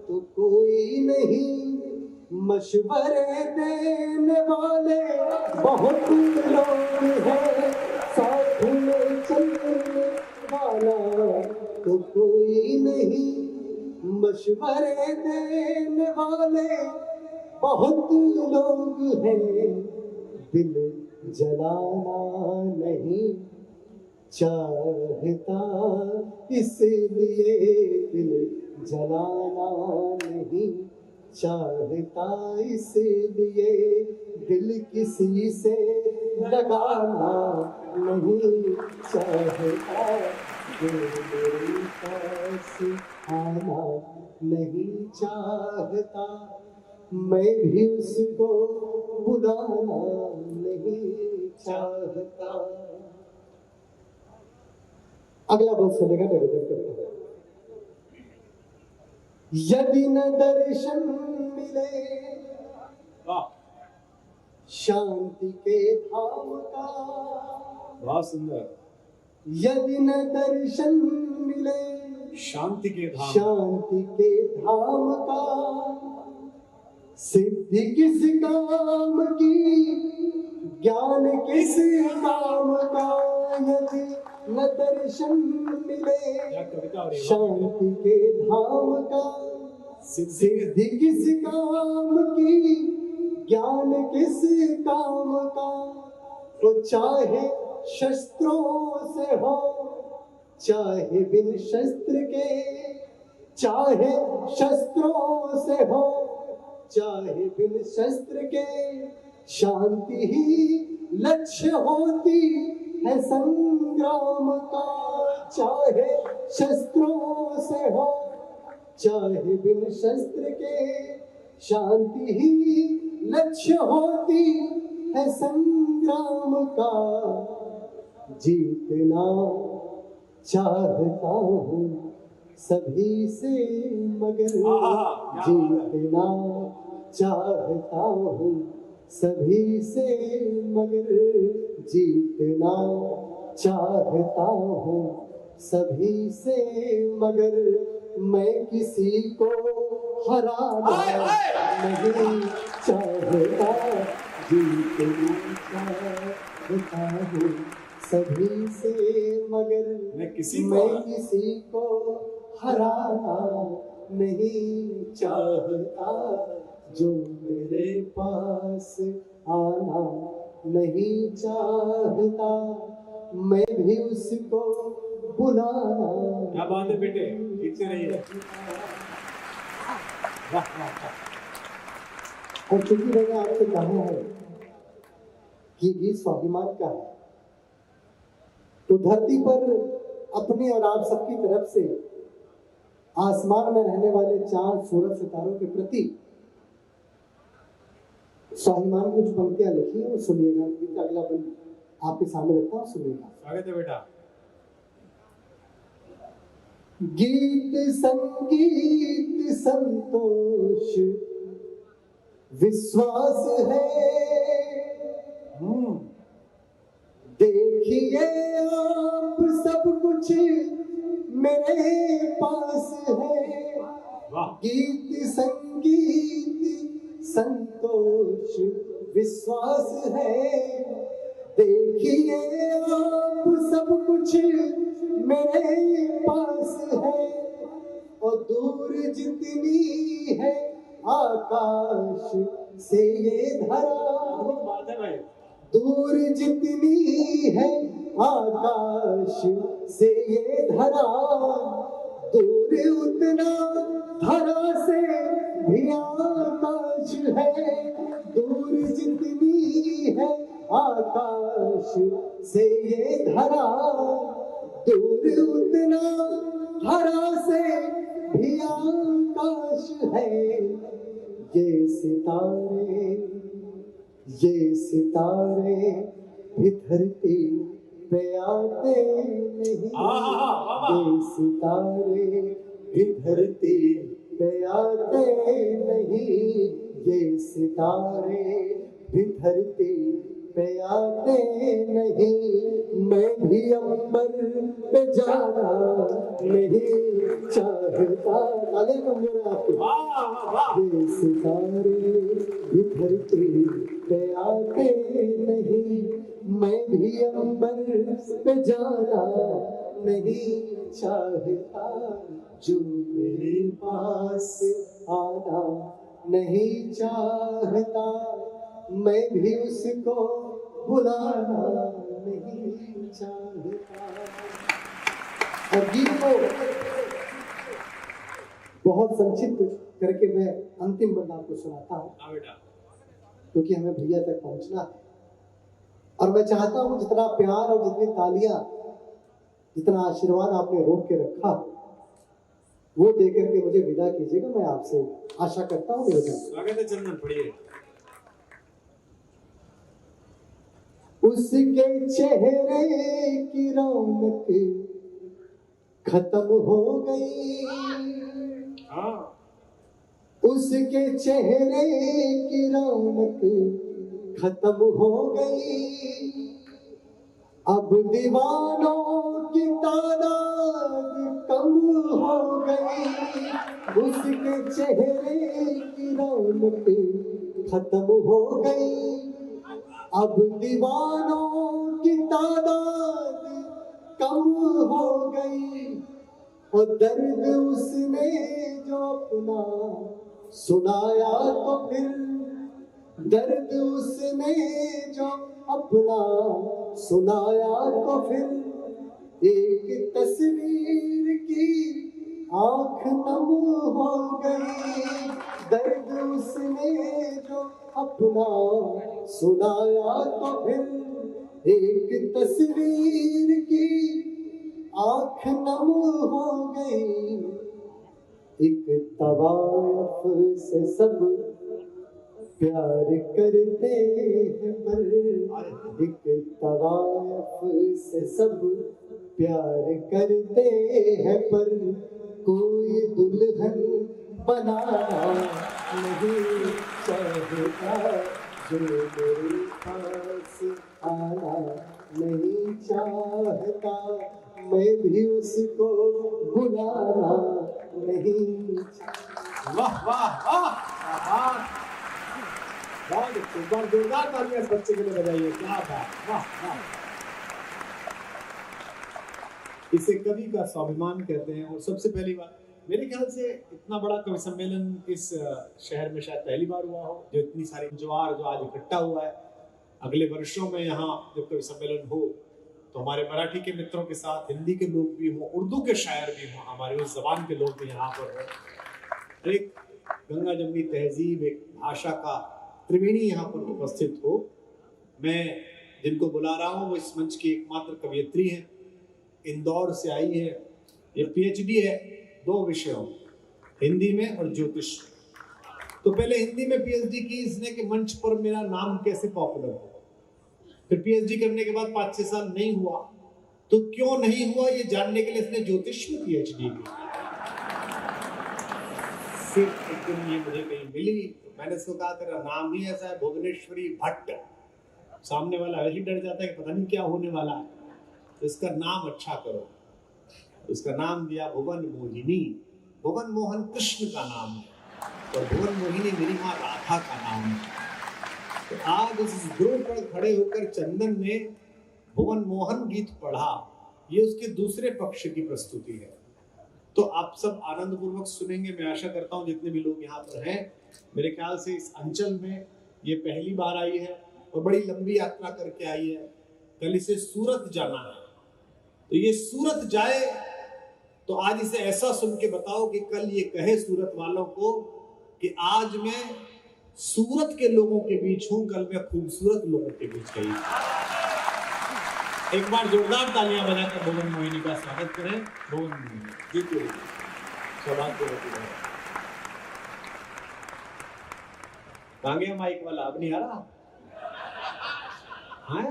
तो कोई नहीं। मशवरे देने वाले बहुत लोग हैं, साथ में चलने वाला तो कोई नहीं। मशवरे देने वाले बहुत लोग हैं, दिल जलाना नहीं चाहता, इसलिए दिल जलाना नहीं चाहता, इसलिए दिल किसी से लगाना नहीं चाहता। जो मेरे पास आना नहीं चाहता, मैं भी उसको बुलाना नहीं चाहता। अगला बल सुनेगा निवेदन करता है। यदि न दर्शन मिले शांति के धाम का, बहुत सुंदर। यदि न दर्शन मिले शांति के धाम, शांति के धाम का। सिद्धि किस काम की, ज्ञान किस काम का, यदि न दर्शन मिले शांति के धाम का। सिद्धि किस काम की, ज्ञान किस काम का, वो चाहे शस्त्रों से हो चाहे बिन शस्त्र के, चाहे शस्त्रों से हो चाहे बिन शस्त्र के, शांति ही लक्ष्य होती है संग्राम का। चाहे शस्त्रों से हो चाहे बिन शस्त्र के, शांति ही लक्ष्य होती है संग्राम का। जीतना चाहता हूँ सभी से मगर, जीतना चाहता हूँ सभी से मगर, जीतना चाहता हूँ सभी से मगर, मैं किसी को हराना नहीं चाहता। जीतना चाहता हूँ सभी से मगर, मैं किसी को हराना नहीं चाहता। जो मेरे पास आना नहीं चाहता, मैं भी उसको बुलाना। क्या बात है बेटे, पीछे रहिए। और चूंकि मैंने आपसे कहा है कि गीत स्वाभिमान का है, तो धरती पर अपने और आप सबकी तरफ से आसमान में रहने वाले चांद सूरज सितारों के प्रति स्वाभिमान की कुछ पंक्तियां लिखी है, वो सुनिएगा। गीत का अगला बंद आपके सामने रखता हूँ, सुनिएगा। स्वागत है बेटा। गीत संगीत संतोष विश्वास है, देखिए आप सब कुछ मेरे पास है। गीत संगीत संतोष विश्वास है, देखिए आप सब कुछ मेरे पास है। और दूर जितनी है आकाश से ये धरा, दूर जितनी है आकाश से ये धरा, दूर उतना धरा से भी आकाश है। दूर जितनी है आकाश से ये धरा, दूर उतना धरा से भी आकाश है। ये सितारे भी धरती पे आते नहीं, ये सितारे भी धरती पे आते नहीं, ये सितारे भी धरती पे आते नहीं। मैं भी अंबर पे जाना नहीं चाहता। ताले कमजोर है आपके। ये सितारे भी धरती पे आते नहीं, मैं भी अंबर पे जाना नहीं चाहता। जो मेरे पास आना नहीं चाहता, मैं भी उसको बुलाना नहीं चाहता। और गीत को बहुत संक्षिप्त करके मैं अंतिम बंद आपको सुनाता हूँ, क्योंकि हमें भैया तक पहुंचना है। और मैं चाहता हूँ जितना प्यार और जितनी तालियां, जितना आशीर्वाद आपने रोक के रखा, वो देकर के मुझे विदा कीजिएगा। मैं आपसे आशा करता हूँ। स्वागत है चंदन, पढ़िए। उसके चेहरे की रौनक खत्म हो गई, उसके चेहरे की रौनक खत्म हो गई। अब दीवानों की तादाद कम हो गई, उसके चेहरे की रौनक खत्म हो गई। अब दीवानों की तादाद कम हो गई, और दर्द उसने जो अपना सुनाया तो फिर, दर्द उसने जो अपना सुनाया तो फिर, एक तस्वीर की आंख नम हो गई। दर्द उसने जो अपना सुनाया तो फिर, एक तस्वीर की आंख नम हो गई। एक तवायफ से सब प्यार करते हैं पर, एक तवायफ से सब प्यार करते हैं पर, कोई दुल्हन बनाना नहीं चाहता, जो मेरे पास आना नहीं चाहता, मैं भी उसको बुलाना नहीं चाहता। वाह वाह वाह, बहुत अच्छे, बहुत जोरदार तालियां इस बच्चे के लिए बजाइए। क्या बात, वाह वाह। इसे कवि का स्वाभिमान कहते हैं। और सबसे पहली बात, मेरे ख्याल से इतना बड़ा कवि सम्मेलन इस शहर में शायद पहली बार हुआ हो, जो इतनी सारी ज्वार जो आज इकट्ठा हुआ है। अगले वर्षों में यहाँ जब कवि सम्मेलन हो तो हमारे मराठी के मित्रों के साथ हिंदी के लोग भी हों, उर्दू के शायर भी हों, हमारे उस जबान के लोग भी यहाँ पर हों। एक गंगा जमनी तहजीब, एक भाषा का त्रिवेणी यहाँ पर उपस्थित हो। मैं जिनको बुला रहा हूँ वो इस मंच की एकमात्र कवयित्री हैं, इंदौर से आई है। ये पीएचडी है 2 विषयों, हिंदी में और ज्योतिष। तो पहले हिंदी में पीएचडी की इसने कि मंच पर मेरा नाम कैसे पॉपुलर हो। फिर पीएचडी करने के बाद 5-6 साल नहीं हुआ, तो क्यों नहीं हुआ ये जानने के लिए इसने ज्योतिष में पीएचडी की। फिर एक दिन ये मुझे कहीं मिली, तो मैंने इसको कहा तेरा नाम ही ऐसा है भुवनेश्वरी भट्ट। सामने वाला वैसे डर जाता है कि पता नहीं क्या होने वाला है, तो इसका नाम अच्छा करो। उसका नाम दिया भुवन मोहिनी। भुवन मोहन कृष्ण का नाम है और भुवन मोहिनी मेरी माँ राधा का नाम है। तो आज उस ध्रुव पर खड़े होकर चंदन ने भुवन मोहन गीत पढ़ा, ये उसके दूसरे पक्ष की प्रस्तुति है। तो आप सब आनंद पूर्वक सुनेंगे। मैं आशा करता हूँ जितने भी लोग यहाँ पर हैं, मेरे ख्याल से इस अंचल में ये पहली बार आई है और बड़ी लंबी यात्रा करके आई है। कल इसे सूरत जाना है, तो ये सूरत जाए तो आज इसे ऐसा सुन के बताओ कि कल ये कहे सूरत वालों को कि आज मैं सूरत के लोगों के बीच हूं, कल मैं खूबसूरत लोगों के बीच गई। एक बार जोरदार तालियां बजाकर भुवन मोहिनी का स्वागत करें। भुवन मोहिनी जीत सौभाग्य मांगे माइक वाला, अब नहीं आ रहा है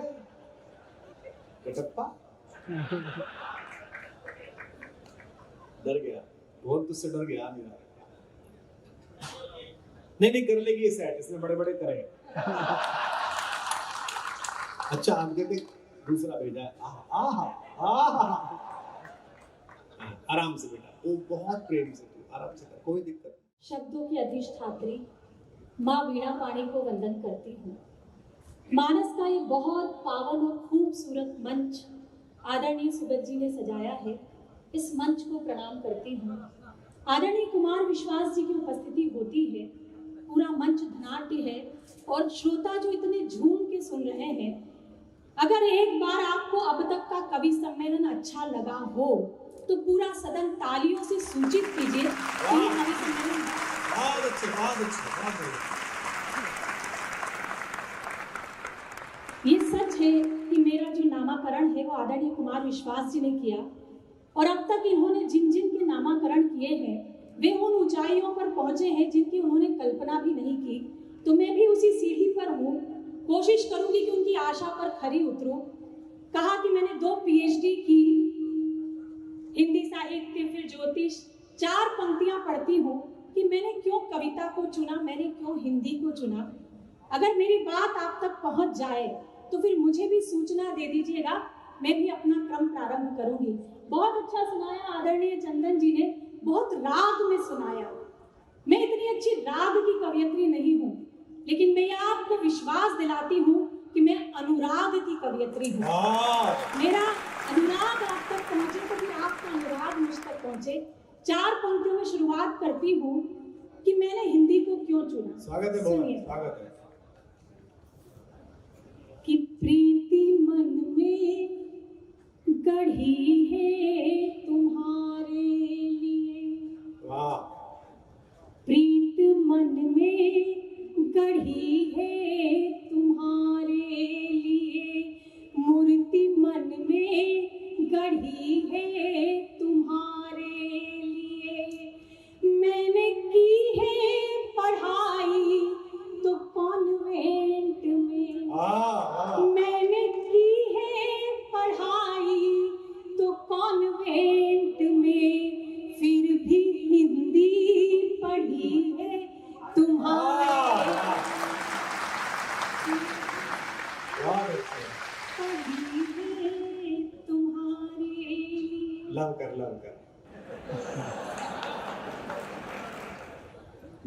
कटप्पा, डर गया बहुत, तुझसे डर गया। नहीं कर लेगी ये सेट, इसने बड़े बड़े करे। अच्छा आप कहते दूसरा भेजा है। आराम से बेटा, वो बहुत प्रेम से, तू आराम से कर, कोई दिक्कत नहीं। शब्दों की अधिष्ठात्री माँ वीणा पाणी को वंदन करती हूँ। मानस का ये बहुत पावन और खूबसूरत मंच आदरणीय सुगत जी ने सजाया है, इस मंच को प्रणाम करती हूँ। आदरणीय कुमार विश्वास जी की उपस्थिति होती है, पूरा मंच धनाट्य है और श्रोता जो इतने झूम के सुन रहे हैं। अगर एक बार आपको अब तक का कवि सम्मेलन अच्छा लगा हो तो पूरा सदन तालियों से सूचित कीजिए। ये सच है कि मेरा जो नामाकरण है वो आदरणीय कुमार विश्वास जी ने किया और अब तक इन्होंने जिन जिन के नामाकरण किए हैं वे उन ऊंचाइयों पर पहुंचे हैं जिनकी उन्होंने कल्पना भी नहीं की। तो मैं भी उसी सीढ़ी पर हूँ, कोशिश करूंगी कि उनकी आशा पर खरी उतरूं। कहा कि मैंने 2 पीएचडी की, हिंदी साहित्य फिर ज्योतिष, 4 पंक्तियां पढ़ती हूँ कि मैंने क्यों कविता को चुना, मैंने क्यों हिंदी को चुना। अगर मेरी बात आप तक पहुंच जाए तो फिर मुझे भी सूचना दे दीजिएगा मैं भी अपना क्रम प्रारंभ करूंगी। बहुत अच्छा सुनाया आदरणीय चंदन जी ने, बहुत राग में सुनाया। मैं इतनी अच्छी राग की कवयित्री नहीं हूँ, लेकिन मैं आपको विश्वास दिलाती हूँ कि मैं अनुराग की कवयित्री हूँ। मेरा अनुराग आप तक पहुंचे तो फिर आपका अनुराग मुझ तक पहुंचे। 4 पंक्तियों में शुरुआत करती हूँ कि मैंने हिंदी को क्यों चुना। स्वागत है, सुनिए। स्वागत है। कि प्रीति मन में गढ़ी है तुम्हारे लिए, वाह। प्रीत मन में गढ़ी है तुम्हारे लिए, मूर्ति मन में गढ़ी है तुम्हारे लिए। मैंने की है पढ़ाई तो कॉन्वेंट में, मैंने की है पढ़ाई तो कॉन्वेंट में, फिर भी हिंदी पढ़ी है तुम्हारे, पढ़ी है तुम्हारे लिए। लव कर।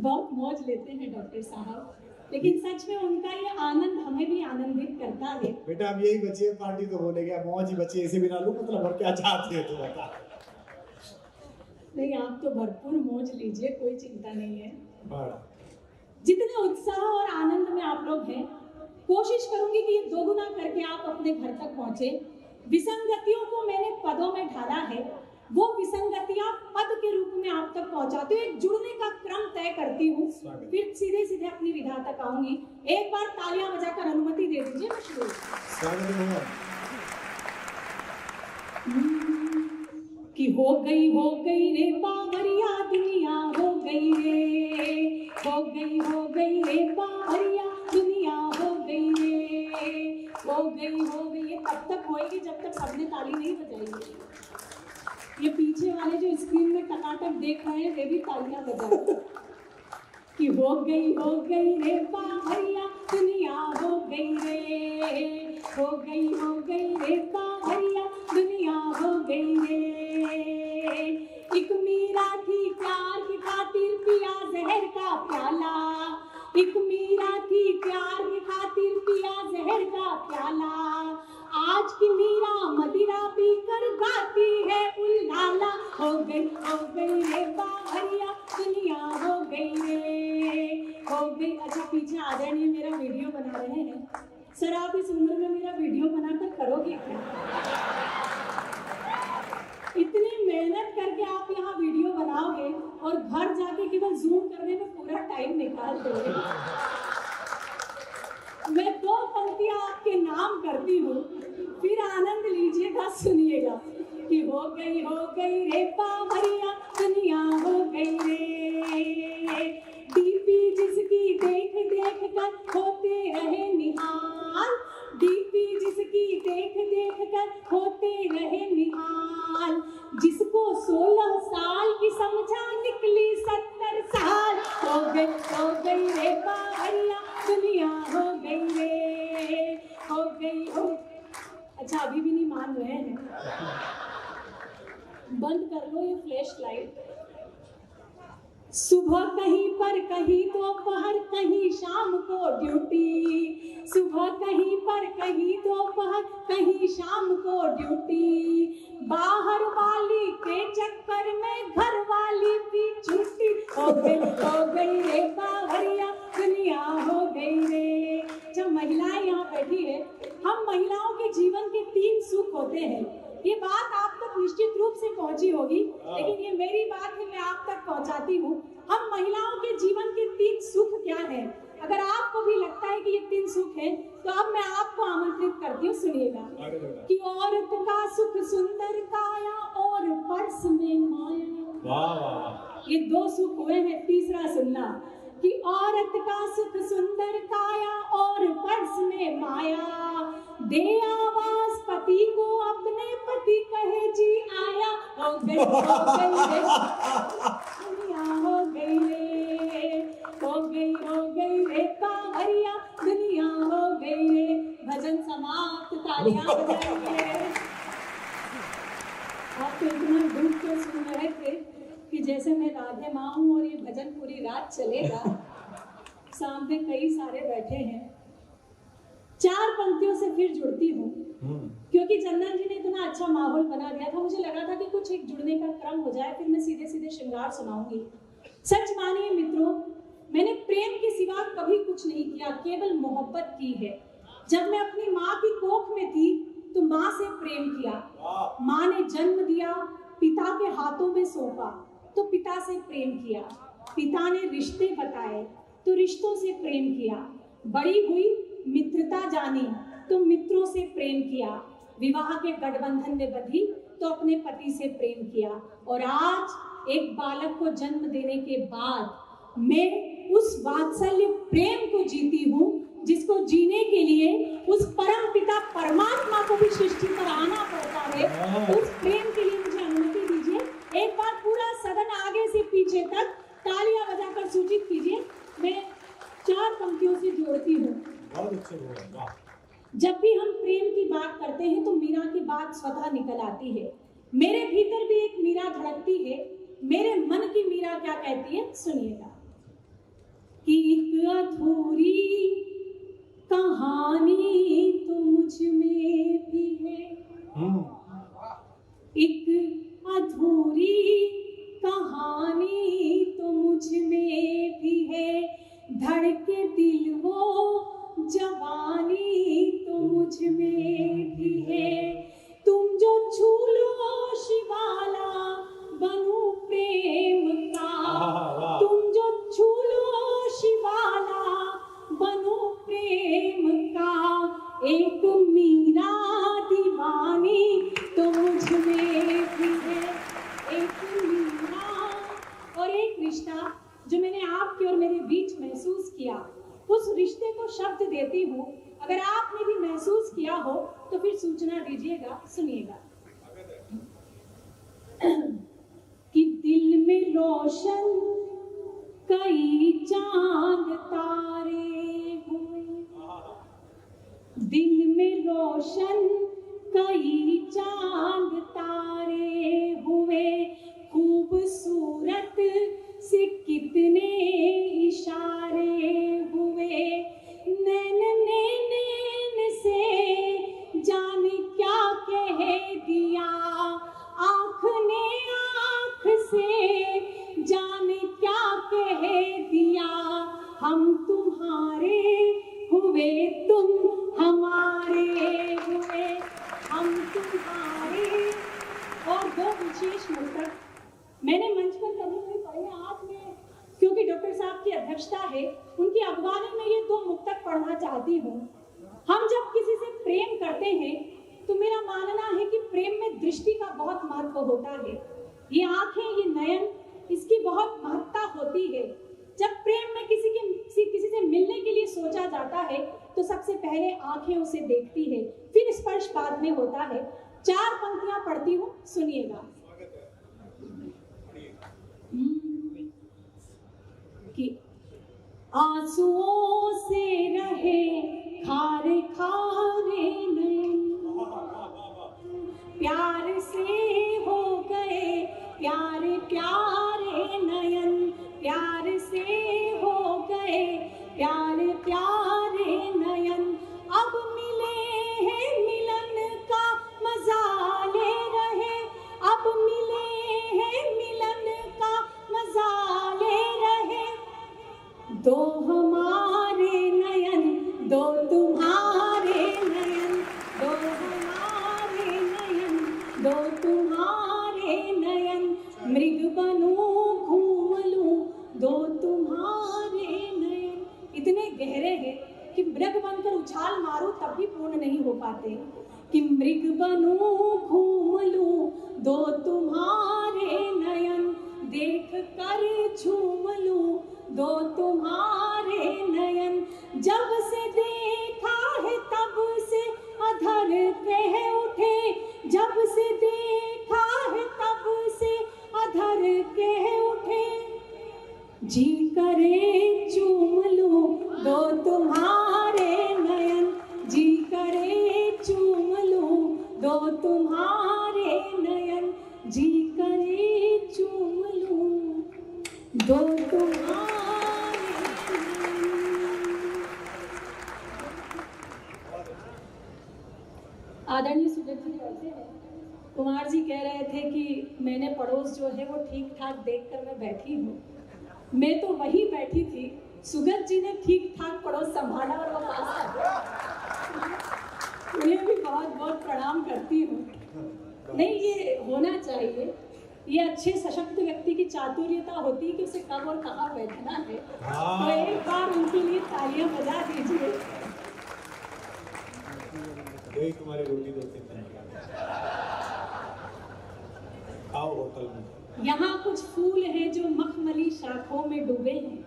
बहुत मौज लेते हैं डॉक्टर साहब, लेकिन सच में उनका ये आनंद हमें भी आनंदित करता है। बेटा अब यही बची है, पार्टी तो बोले गया, मौज ही बची, ऐसे बिना लू मतलब और क्या चाहते हैं तू बता। नहीं, आप तो भरपूर मौज लीजिए, कोई चिंता नहीं है। बड़ा जितने उत्साह और आनंद में आप लोग हैं, कोशिश करूंगी कि ये दोगुना करके आप अपने घर तक पहुंचे। विसंगतियों को मैंने पदों में ढाला है, वो विसंगतियां पद के रूप में आप तक पहुंचाती हूँ, एक जुड़ने का क्रम तय करती हूँ, फिर सीधे सीधे अपनी विधा तक आऊंगी। एक बार तालियां बजाकर अनुमति दे दीजिए, मैं शुरू। स्वागत है। कि हो गई रे बावरिया दुनिया, हो गई रे, हो गई रे बावरिया दुनिया, हो गई रे, हो गई। ये तब तक होएगी जब तक सबने ताली नहीं बजाई। ये पीछे वाले जो स्क्रीन में टकाटक देख रहे हैं वे भी तालियां बजाएं। कि हो गई रे बावरिया दुनिया, हो गई रे, हो गई रे बावरिया दुनिया, हो गई रे। एक मीरा थी प्यार की खातिर पिया जहर का प्याला, एक मीरा थी प्यार की खातिर पिया जहर का प्याला, आज की मीरा मदिरा पीकर गाती है उल्लाला। हो गई रे बावरिया दुनिया, हो गई रे, हो गई। अच्छा, पीछे आदरणीय मेरा वीडियो बना रहे हैं, सर आप इस उम्र में मेरा वीडियो बनाकर करोगे क्या? इतनी मेहनत करके आप यहाँ वीडियो बनाओगे और घर जाके केवल जूम करने में पूरा टाइम निकाल दोगे। मैं 2 पंक्तियां आपके नाम करती हूँ, फिर आनंद लीजिएगा, सुनिएगा। कि हो गई रे बावरिया दुनिया, हो गई रे, डीपी जिसकी देख कर होते रहे निहाल, डीपी जिसकी देख कर होते रहे निहाल, जिसको 16 साल की समझा निकली 70 साल। हो गई रे बावरिया दुनिया, हो गई रे, हो गई। अच्छा, अभी भी नहीं मान रहे हैं, बंद कर लो ये फ्लैश लाइट। सुबह कहीं पर कहीं दोपहर कहीं शाम को ड्यूटी, सुबह कहीं पर कहीं दोपहर कहीं शाम को ड्यूटी, बाहर वाली के चक्कर में घर वाली भी छुट्टी। हो गई रे बावरिया दुनिया, हो गई रे। जब महिलाएं यहाँ बैठी है, हम महिलाओं के जीवन के 3 सुख होते हैं। ये बात आप तक निश्चित रूप से पहुंची होगी, लेकिन ये मेरी बात है, मैं आप तक पहुंचाती हूँ। हम महिलाओं के जीवन के 3 सुख क्या हैं? अगर आपको भी लगता है कि ये 3 सुख हैं, तो अब मैं आपको आमंत्रित करती हूँ, सुनिएगा। कि औरत का सुख सुंदर काया और पर्स में माया। वाह वाह। ये 2 सुख हुए हैं, तीसरा सुनना। कि औरत का सुख सुंदर काया और पर्स में माया, दे आवाज पति को अपने पति कहे जी आया। हो गई रे, हो गई रे, हो गई रे बावरिया दुनिया, हो गई रे। भजन समाप्त, तालियां बजाइए। आप तो इतना डूब के सुन रहे थे कि जैसे मैं राधे माँ हूँ और ये भजन पूरी रात चलेगा। सामने कई सारे बैठे हैं। 4 पंक्तियों से फिर जुड़ती हूँ क्योंकि चंदन जी ने इतना अच्छा माहौल बना दिया था, मुझे लगा था कि कुछ एक जुड़ने का क्रम हो जाए, फिर मैं सीधे सीधे श्रृंगार सुनाऊंगी। सच मानिए मित्रों, मैंने प्रेम के सिवा कभी कुछ नहीं किया, केवल मोहब्बत की है। जब मैं अपनी माँ की कोख में थी तो माँ से प्रेम किया। माँ ने जन्म दिया, पिता के हाथों में सौंपा तो पिता से प्रेम किया। पिता ने रिश्ते बताए तो रिश्तों से प्रेम किया। बड़ी हुई, मित्रता जानी तो मित्रों से प्रेम किया। विवाह के गठबंधन में बंधी तो अपने पति से प्रेम किया। और आज एक बालक को जन्म देने के बाद मैं उस वात्सल्य प्रेम को जीती हूँ जिसको जीने के लिए उस परम पिता परमात्मा को भी सृष्टि पर आना पड़ता है। उस प्रेम के लिए मुझे अनुमति दीजिए, एक बार पूरा सदन आगे से पीछे तक तालियां बजाकर सूचित कीजिए। मैं 4 पंक्तियों से जोड़ती हूँ। बहुत अच्छे बोल रहे हैं, वाह। जब भी हम प्रेम की बात करते हैं तो मीरा की बात स्वतः निकल आती है। मेरे भीतर भी एक मीरा धड़कती है। मेरे मन की मीरा क्या कहती है, सुनिएगा। कि एक अधूरी कहानी तो मुझ में भी है, एक अधूरी कहानी तो मुझ में भी है, धड़के दिल वो जवानी तो मुझ में भी है। तुम जो छू लो शिवाला बनूं प्रेम का, तुम जो छू लो शिवाला बनूं प्रेम का, एक मीरा दीवानी तो मुझ में भी है, एक मीरा। और एक रिश्ता जो मैंने आपके और मेरे बीच महसूस किया, उस रिश्ते को शब्द देती हूँ। अगर आपने भी महसूस किया हो तो फिर सूचना दीजिएगा, सुनिएगा। कि दिल में रोशन कई चांद तारे हुए, दिल में रोशन कई चांद तारे हुए, खूबसूरत से कितने इशारे हुए, नैन नैन से जाने क्या कह दिया, आँख ने आँख से जाने क्या कह दिया, हम तुम्हारे हुए तुम हमारे हुए, हम तुम्हारे। और 2 विशेष मुक्तक मैंने मंच पर कभी नहीं पढ़े, आज मैं क्योंकि डॉक्टर साहब की अध्यक्षता है, उनकी अगवानी में ये 2 मुक्तक पढ़ना चाहती हूँ। हम जब किसी से प्रेम करते हैं तो मेरा मानना है कि प्रेम में दृष्टि का बहुत महत्व होता है। ये आंखें, ये नयन, इसकी बहुत महत्ता होती है। जब प्रेम में किसी से मिलने के लिए सोचा जाता है तो सबसे पहले आंखें उसे देखती है, फिर स्पर्श बाद में होता है। 4 पंक्तियां पढ़ती हूँ, सुनिएगा। कि आंसुओं से रहे खारे खारे नयन, प्यार से हो गए प्यारे प्यारे नयन, प्यार से हो गए प्यारे प्यारे नयन, अब मिले हैं मिलन का मजा ले रहे, अब मिले हैं मिलन का मजा ले रहे, दो हमारे नयन दो तुम्हारे नयन, दो हमारे नयन दो तुम्हारे नयन, मृग बनूं घूम लूं दो तुम्हारे नयन। इतने गहरे हैं कि मृग बनकर उछाल मारूं तब भी पूर्ण नहीं हो पाते। कि मृग बनूं घूम लूं दो तुम्हारे नयन, देख कर झूम लूं दो तुम्हारे नयन, जब से देखा है तब से अधर कह उठे, जब से देखा है तब से अधर कह उठे, जी करे चूम लूं दो तुम्हारे नयन, जी करे चूम लूं दो तुम्हारे नयन, आदरणीय सुगत जी बैठे हैं। कुमार जी कह रहे थे कि मैंने पड़ोस जो है वो ठीक ठाक देखकर मैं बैठी हूँ। मैं तो वहीं बैठी थी, सुगत जी ने ठीक ठाक पड़ोस संभाला और वो पास आ गया। उन्हें भी बहुत बहुत प्रणाम करती हूँ। नहीं, ये होना चाहिए, ये अच्छे सशक्त व्यक्ति की चातुर्यता होती है कि उसे कब और कहाँ बैठना है। तो एक बार उनके लिए तालियां बजा दीजिए। यही तुम्हारी रोटी दो तीन दिन आओ होटल में। यहाँ कुछ फूल हैं जो मखमली शाखों में डूबे हैं।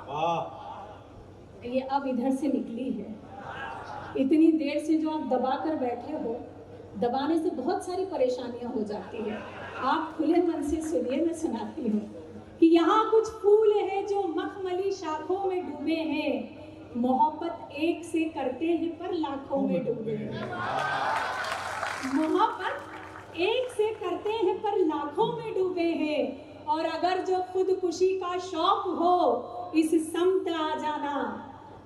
वाह, ये अब इधर से निकली है। इतनी देर से जो आप दबा कर बैठे हो, दबाने से बहुत सारी परेशानियां हो जाती है। आप खुले मन से सुनिए, मैं सुनाती हूँ कि यहाँ कुछ फूल हैं जो मखमली शाखों में डूबे हैं। मोहब्बत एक से करते हैं पर लाखों में डूबे हैं। मोहब्बत एक से करते हैं पर लाखों में डूबे हैं। और अगर जो खुदकुशी का शौक हो इस समत आ जाना।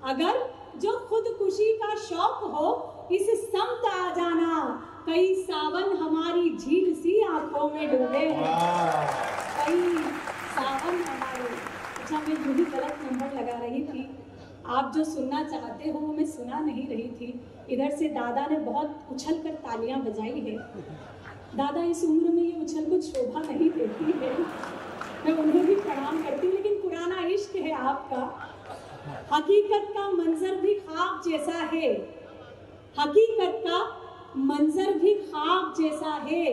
अगर जो खुदकुशी का शौक हो इस समत आ जाना। कई सावन हमारी झील सी आंखों में डूबे हैं। कई सावन हमारे। अच्छा, मैं जो भी गलत नंबर लगा रही थी, आप जो सुनना चाहते हो वो मैं सुना नहीं रही थी। इधर से दादा ने बहुत उछल कर तालियां बजाई है। दादा इस उम्र में ये उछल कुछ शोभा नहीं देती है। मैं उन्हें भी प्रणाम करती हूँ, लेकिन पुराना इश्क है आपका। हकीकत का मंजर भी ख्वाब जैसा है। हकीकत का मंजर भी ख्वाब जैसा है।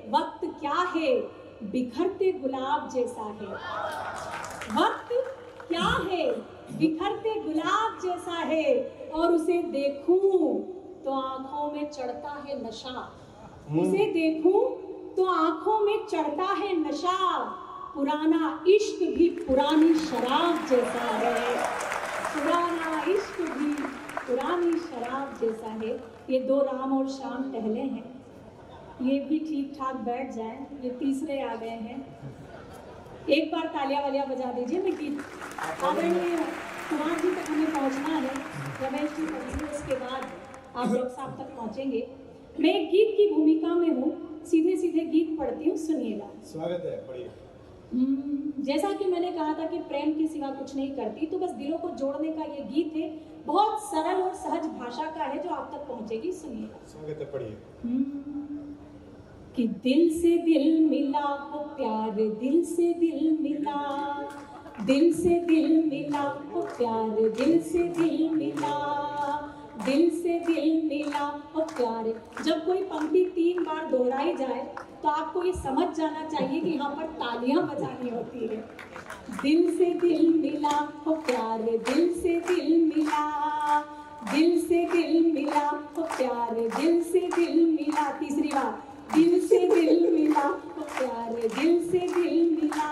वक्त क्या है बिखरते गुलाब जैसा है। वक्त क्या है बिखरते गुलाब जैसा है। और उसे देखूं तो आंखों में चढ़ता है नशा। उसे देखूं तो आंखों में चढ़ता है नशा। पुराना इश्क भी पुरानी शराब जैसा है। पुराना इश्क भी पुरानी शराब जैसा है। ये दो राम और श्याम टहले हैं, ये भी ठीक ठाक बैठ जाएं। ये तीसरे आ गए हैं। एक बार तालियां वालियां बजा दीजिए। मैं गीत आदरणीय कुमार जी तक हमें पहुंचना है। रमेश जी पहुंचेंगे, उसके बाद आप डॉक्टर साहब तक पहुंचेंगे। मैं एक गीत की भूमिका में हूँ, सीधे सीधे गीत पढ़ती हूँ, सुनिएगा। स्वागत है, बढ़िया। जैसा कि मैंने कहा था कि प्रेम के सिवा कुछ नहीं करती, तो बस दिलों को जोड़ने का ये गीत है। बहुत सरल और सहज भाषा का है जो आप तक पहुंचेगी, सुनिएगा। स्वागत है, बढ़िया। कि दिल से दिल मिला हो प्यार, दिल से दिल मिला, दिल से दिल मिला हो प्यार, दिल से दिल मिला, दिल से दिल मिला हो प्यार। जब कोई पंक्ति 3 बार दोहराई जाए तो आपको ये समझ जाना चाहिए कि यहाँ पर तालियां बजानी होती है। दिल से दिल मिला हो प्यार, दिल से दिल मिला, दिल से दिल मिला हो प्यार, दिल से दिल मिला। तीसरी बार, दिल से दिल मिला हो प्यार, दिल से दिल मिला।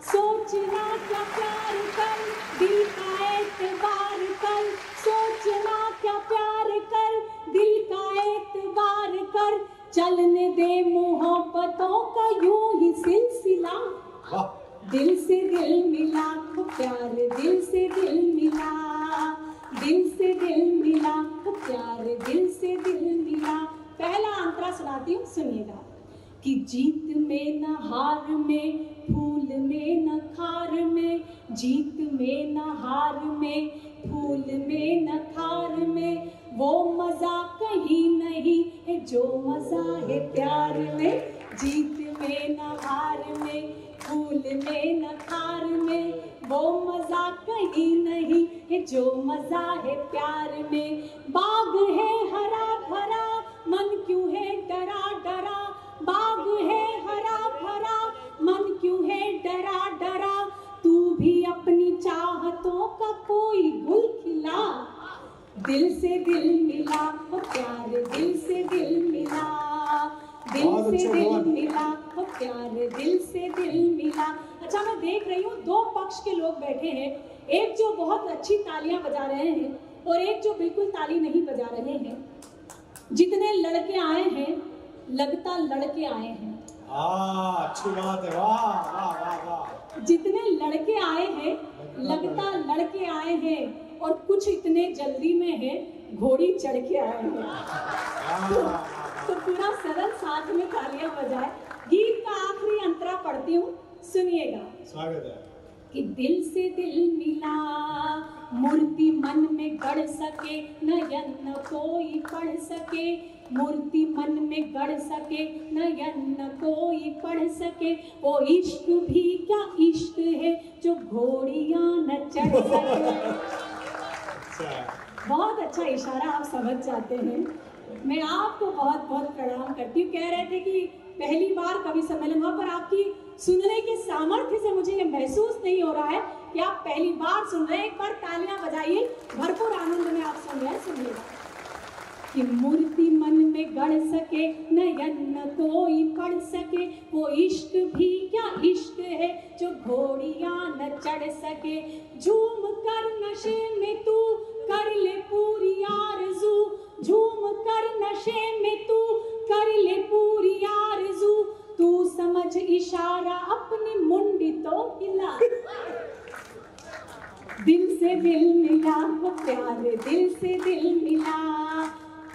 सोचना क्या प्यार कर, दिल का एतबार कर। सोचना क्या प्यार कर, दिल का एतबार कर। चलने दे मोहब्बतों का यूं ही सिलसिला। दिल से दिल मिला हो प्यार, दिल से दिल मिला, दिल से दिल मिला हो प्यार, दिल से दिल मिला। पहला अंतरा सुनाती हूँ, सुनिएगा। कि जीत में न हार में, फूल में न खार में, जीत में न हार में, फूल में न खार में, वो मजा कहीं नहीं है जो मजा है प्यार में। जीत में न हार में, फूल में न खार में, वो मजा कहीं नहीं है जो मजा है प्यार में। बाग है हरा भरा, मन क्यों है डरा डरा। बाग है हरा भरा, मन क्यों है डरा डरा। तू भी अपनी चाहतों का कोई गुल खिला। दिल से दिल मिला हो प्यार, दिल से दिल मिला, दिल से दिल मिला हो प्यार, दिल से दिल मिला। अच्छा, मैं देख रही हूँ 2 पक्ष के लोग बैठे हैं। एक जो बहुत अच्छी तालियां बजा रहे हैं और एक जो बिल्कुल ताली नहीं बजा रहे हैं। जितने लड़के आए हैं लगता लड़के आए हैं। अच्छी बात है, वाह वाह वाह वाह। जितने लड़के आए हैं लगता लड़के आए हैं। और कुछ इतने जल्दी में है घोड़ी चढ़ के आए हैं। तो पूरा सदन साथ में तालियां बजाए। गीत का आखिरी अंतरा पढ़ती हूँ, सुनिएगा। स्वागत है। कि दिल से दिल मिला मूर्ति मन में गढ़ सके, नयन न कोई पढ़ सके, मूर्ति मन में गढ़ सके, नयन न कोई पढ़ सके, वो इश्क भी क्या इश्क है जो घोड़ियां न चढ़ सके। बहुत अच्छा इशारा, आप समझ जाते हैं। मैं आपको बहुत बहुत प्रणाम करती हूँ। कह रहे थे कि पहली बार कवि सम्मेलन हुआ, पर आपकी सुनने के सामर्थ्य से मुझे ये महसूस नहीं हो रहा है कि आप पहली बार सुन रहे हैं। एक बार तालियां बजाइए, भरपूर आनंद में आप सुन रहे हैं। सुनिएगा कि मूर्ति मन में गढ़ सके, नयन न कोई पढ़ सके, वो इश्क भी क्या इश्क है जो घोड़ियां न चढ़ सके, झूम कर नशे में तू कर ले पूरी आरज़ू, झूम कर नशे में तू कर ले पूरी आरज़ू, तू समझ इशारा अपनी मुंडी तो हिला, दिल से दिल मिला वो प्यार, दिल से दिल मिला,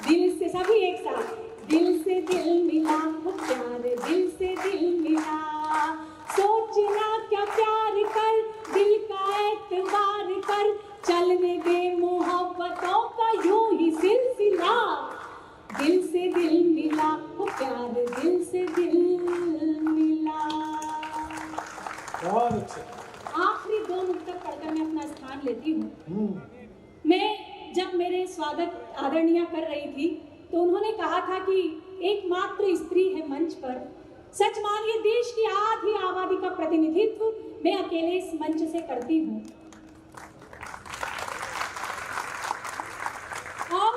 दिल से सभी एक साथ, दिल से दिल मिला वो प्यार, दिल से दिल मिला, सोचना क्या प्यार कर, दिल का एतबार कर, चलने दे मोहब्बतों का यूं ही सिलसिला, दिल से दिल मिला वो प्यार, दिल से दिल मिला। बहुत अच्छे। आखिरी 2 नुक्तक पढ़कर मैं अपना स्थान लेती हूँ। मैं जब मेरे स्वागत आदरणीय कर रही थी तो उन्होंने कहा था कि एकमात्र स्त्री है मंच पर। सच मानिए, देश की आधी आबादी का प्रतिनिधित्व मैं अकेले इस मंच से करती हूँ। और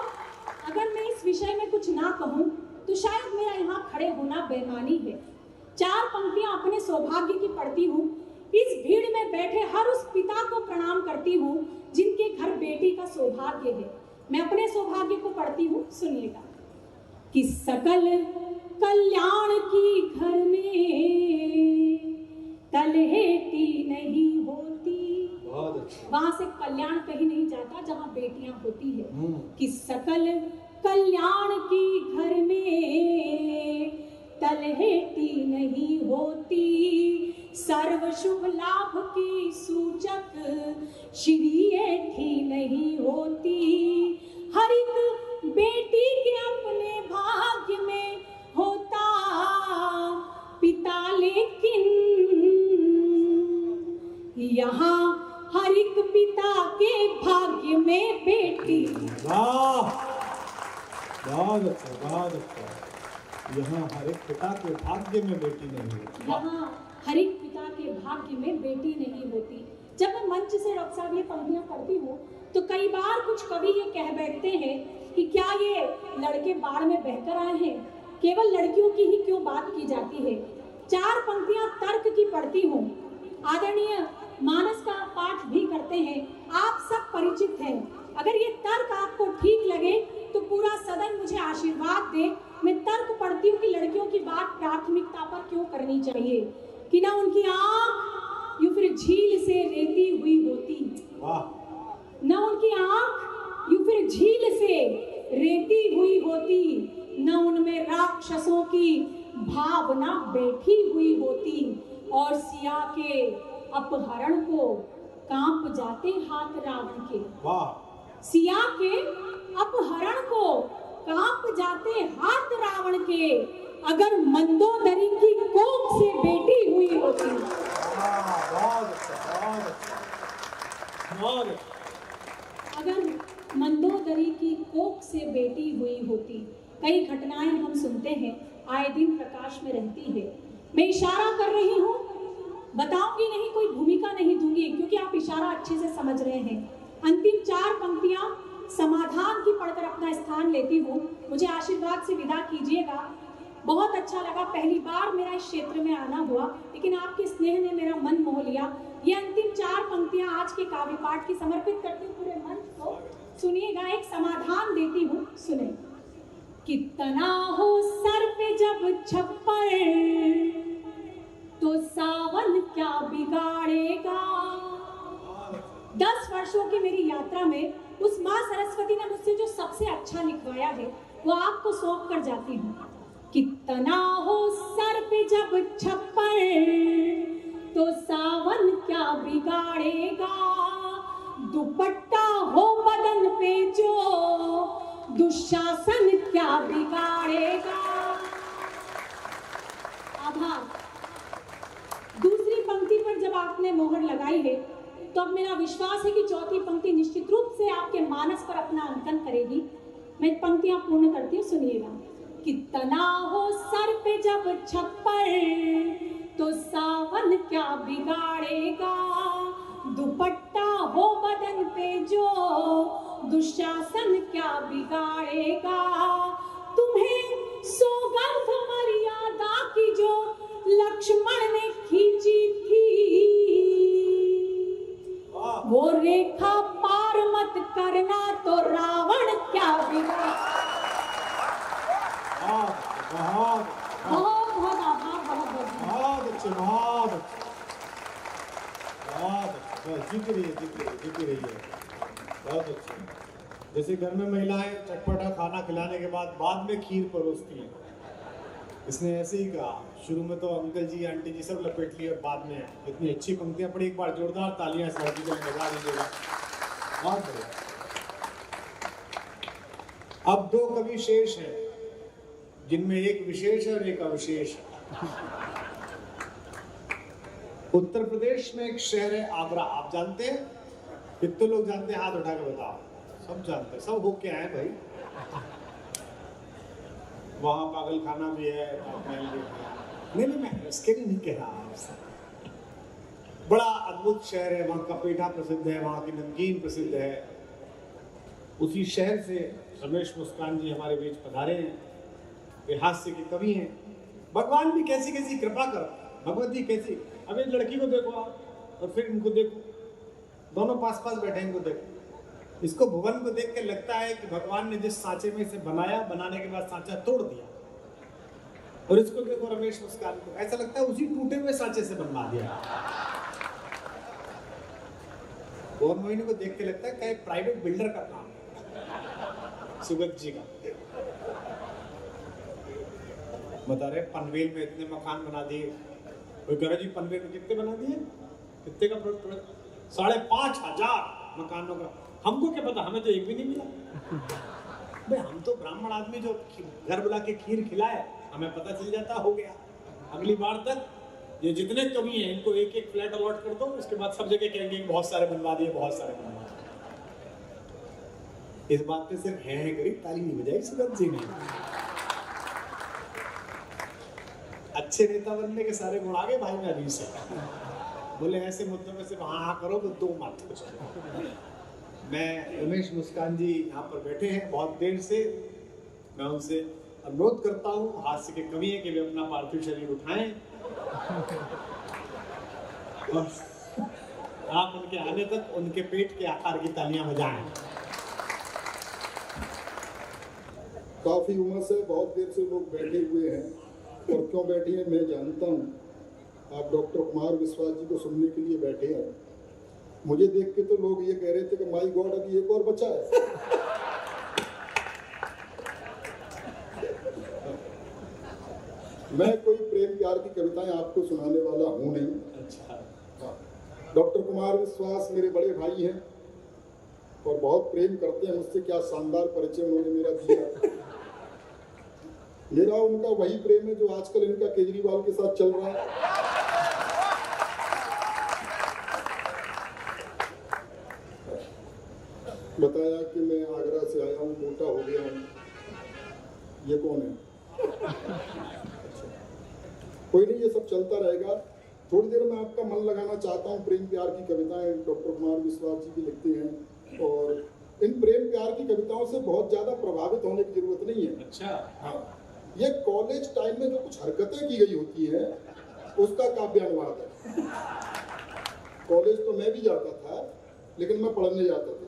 अगर मैं इस विषय में कुछ ना कहूँ तो शायद मेरा यहाँ खड़े होना बेमानी है। 4 पंक्तियां अपने सौभाग्य की पढ़ती हूँ। इस भीड़ में बैठे हर उस पिता को प्रणाम करती हूँ जिनके घर बेटी का सौभाग्य है। मैं अपने सौभाग्य को पढ़ती हूँ, सुनिएगा कि सकल कल्याण की घर में तलहेटी नहीं होती। बहुत अच्छा। वहां से कल्याण कहीं नहीं जाता जहां बेटियां होती है। कि सकल कल्याण की घर में तलहेटी नहीं होती, सर्व शुभ लाभ की सूचक श्री एठी नहीं होती, हर एक बेटी के अपने भाग्य में होता पिता, लेकिन यहाँ हर एक पिता के भाग्य में बेटी। वाह, बहुत अच्छा, बहुत अच्छा। यहाँ हर एक पिता के भाग्य में बेटी नहीं होती। यहाँ हर एक पिता के भाग्य में बेटी नहीं होती। जब मैं मंच से डॉक्टर साहब ये पंक्तियां पढ़ती हूँ तो कई बार कुछ कवि ये कह बैठते हैं कि क्या ये लड़के बाढ़ में बहकर आए हैं, केवल लड़कियों की ही क्यों बात की जाती है। 4 पंक्तियां तर्क की पढ़ती हूँ। आदरणीय मानस का पाठ भी करते हैं, आप सब परिचित हैं। अगर ये तर्क आपको ठीक लगे तो पूरा सदन मुझे आशीर्वाद दे। मैं तर्क पढ़ती हूँ कि लड़कियों की बात प्राथमिकता पर क्यों करनी चाहिए, कि ना उनकी आंख यूं फिर झील से रेती हुई होती, न उनकी आंख यूं फिर झील से रेती हुई होती, न उनमें राक्षसों की भावना बैठी हुई होती, और सिया के अपहरण को कांप जाते हाथ रावण के। सिया के अपहरण को कांप जाते हाथ रावण के, अगर मंदोदरी की कोख से बेटी हुई होती। अगर मंदोदरी की कोख से बेटी हुई होती। कई घटनाएं हम सुनते हैं, आए दिन प्रकाश में रहती है। मैं इशारा कर रही हूँ, बताऊंगी नहीं, कोई भूमिका नहीं दूंगी, क्योंकि आप इशारा अच्छे से समझ रहे हैं। अंतिम 4 पंक्तियां समाधान की पढ़कर अपना स्थान लेती हूँ। मुझे आशीर्वाद से विदा कीजिएगा। बहुत अच्छा लगा, पहली बार मेरा इस क्षेत्र में आना हुआ, लेकिन आपके स्नेह ने मेरा मन मोह लिया। ये अंतिम 4 पंक्तियां आज के काव्य पाठ की समर्पित करती हूँ पूरे मंच को। सुनिएगा, एक समाधान देती हूँ, सुने। कितना हो सर पे जब छप्पर, तो सावन क्या बिगाड़ेगा। 10 वर्षों की मेरी यात्रा में उस माँ सरस्वती ने मुझसे जो सबसे अच्छा लिखवाया है वो आपको सौंप कर जाती हूँ। कितना हो सर पे जब छप्पर तो सावन क्या बिगाड़ेगा, दुपट्टा हो बदन पे जो दुशासन क्या बिगाड़ेगा। आभार। दूसरी पंक्ति पर जब आपने मोहर लगाई है तो अब मेरा विश्वास है कि चौथी पंक्ति निश्चित रूप से आपके मानस पर अपना अंकन करेगी। मैं पंक्तियां पूर्ण करती हूँ, सुनिएगा। कितना हो सर पे जब छप्पर तो सावन क्या बिगाड़ेगा, दुपट्टा हो बदन पे जो दुशासन क्या बिगाड़ेगा। तुम्हें सौगंध मर्यादा की जो लक्ष्मण ने खींची थी, वो रेखा पार मत करना तो रावण क्या बिगाड़ेगा। बहुत बहुत बहुत आभार, बहुत अच्छे, बहुत अच्छे, बहुत अच्छे। जीती रही है, बहुत अच्छे। जैसे घर में महिलाएं चटपटा खाना खिलाने के बाद में खीर परोसती हैं, इसने ऐसे ही कहा। शुरू में तो अंकल जी आंटी जी सब लपेट लिए और बाद में इतनी अच्छी पंक्तियां पढ़ी। एक बार जोरदार तालियां इस लड़की को बजा दीजिएगा। बहुत बढ़िया। अब दो कवि शेष हैं जिनमें एक विशेष है और एक अविशेष है। उत्तर प्रदेश में एक शहर है आगरा, आप जानते हैं? कितने लोग जानते हैं? हाथ उठा के बताओ। सब जानते हैं, सब होके आए भाई। वहां पागल खाना भी है, ताजमहल भी है। नहीं, मैं उसके लिए नहीं कह रहा आपसे। बड़ा अद्भुत शहर है, वहां का पेठा प्रसिद्ध है, वहां की नमकीन प्रसिद्ध है। उसी शहर से रमेश मुस्कान जी हमारे बीच पधारे हैं। वे हास्य के कवि हैं। भगवान भी कैसी कैसी कृपा कर, भगवत जी कैसी। अब एक लड़की को देखो आप और फिर इनको देखो, दोनों पास पास बैठे, इनको देखो। इसको भुवन को देख के लगता है कि भगवान ने जिस सांचे में इसे बनाया, बनाने के बाद सांचा तोड़ दिया। और इसको देखो रमेश मुस्कान को, ऐसा लगता है उसी टूटे हुए सांचे से बनवा दिया। और मोहिनी को देख के लगता है क्या प्राइवेट बिल्डर का काम है, सुगत जी का। बता रहे पनवेल में इतने मकान बना दिए। कोई कह रहा जी पनवेल में कितने बना दिए? कितने का 5,500 मकानों का। हमको क्या पता, हमें तो एक भी नहीं मिला। भाई हम तो ब्राह्मण आदमी जो घर बुला के खीर खिलाए, हमें पता चल जाता हो गया। अगली बार तक ये जितने कवि हैं इनको एक एक फ्लैट अलॉट कर दो, उसके बाद सब जगह कहेंगे बहुत सारे बनवा दिए, बहुत सारे बनवा दिए। इस बात पे सिर्फ है करी, ताली नहीं बजाई सुगत जी ने। अच्छे नेता बनने के सारे गुण आ गए भाई में अभी से। बोले ऐसे मुद्दों में सिर्फ हाँ करो तो दो मत कुछ। मैं रमेश मुस्कान जी यहाँ पर बैठे हैं बहुत देर से। मैं उनसे अनुरोध करता हूँ, हास्य के कवि हैं, कि वे अपना पार्थिव शरीर उठाएं और आप उनके आने तक उनके पेट के आकार की तालियां बजाएं। काफी उम्र से बहुत देर से लोग बैठे हुए हैं, और क्यों बैठे हैं मैं जानता हूँ। आप डॉक्टर कुमार विश्वास जी को सुनने के लिए बैठे हैं। मुझे देख के तो लोग ये कह रहे थे कि माय गॉड अभी एक और बचा है। मैं कोई प्रेम प्यार की कविताएं आपको सुनाने वाला हूं नहीं। अच्छा। डॉक्टर कुमार विश्वास मेरे बड़े भाई हैं और बहुत प्रेम करते हैं मुझसे। क्या शानदार परिचय उन्होंने मेरा दिया। मेरा उनका वही प्रेम है जो आजकल इनका केजरीवाल के साथ चल रहा है। बताया कि मैं आगरा से आया हूँ, मोटा हो गया हूँ। ये कौन है? कोई नहीं, ये सब चलता रहेगा। थोड़ी देर में आपका मन लगाना चाहता हूँ। प्रेम प्यार की कविताएं डॉक्टर कुमार विश्वास जी की लिखते हैं, और इन प्रेम प्यार की कविताओं से बहुत ज्यादा प्रभावित होने की जरूरत नहीं है। अच्छा। हाँ, ये कॉलेज टाइम में जो कुछ हरकतें की गई होती है उसका काव्य अनुवाद है। कॉलेज तो मैं भी जाता था, लेकिन मैं पढ़ने जाता था।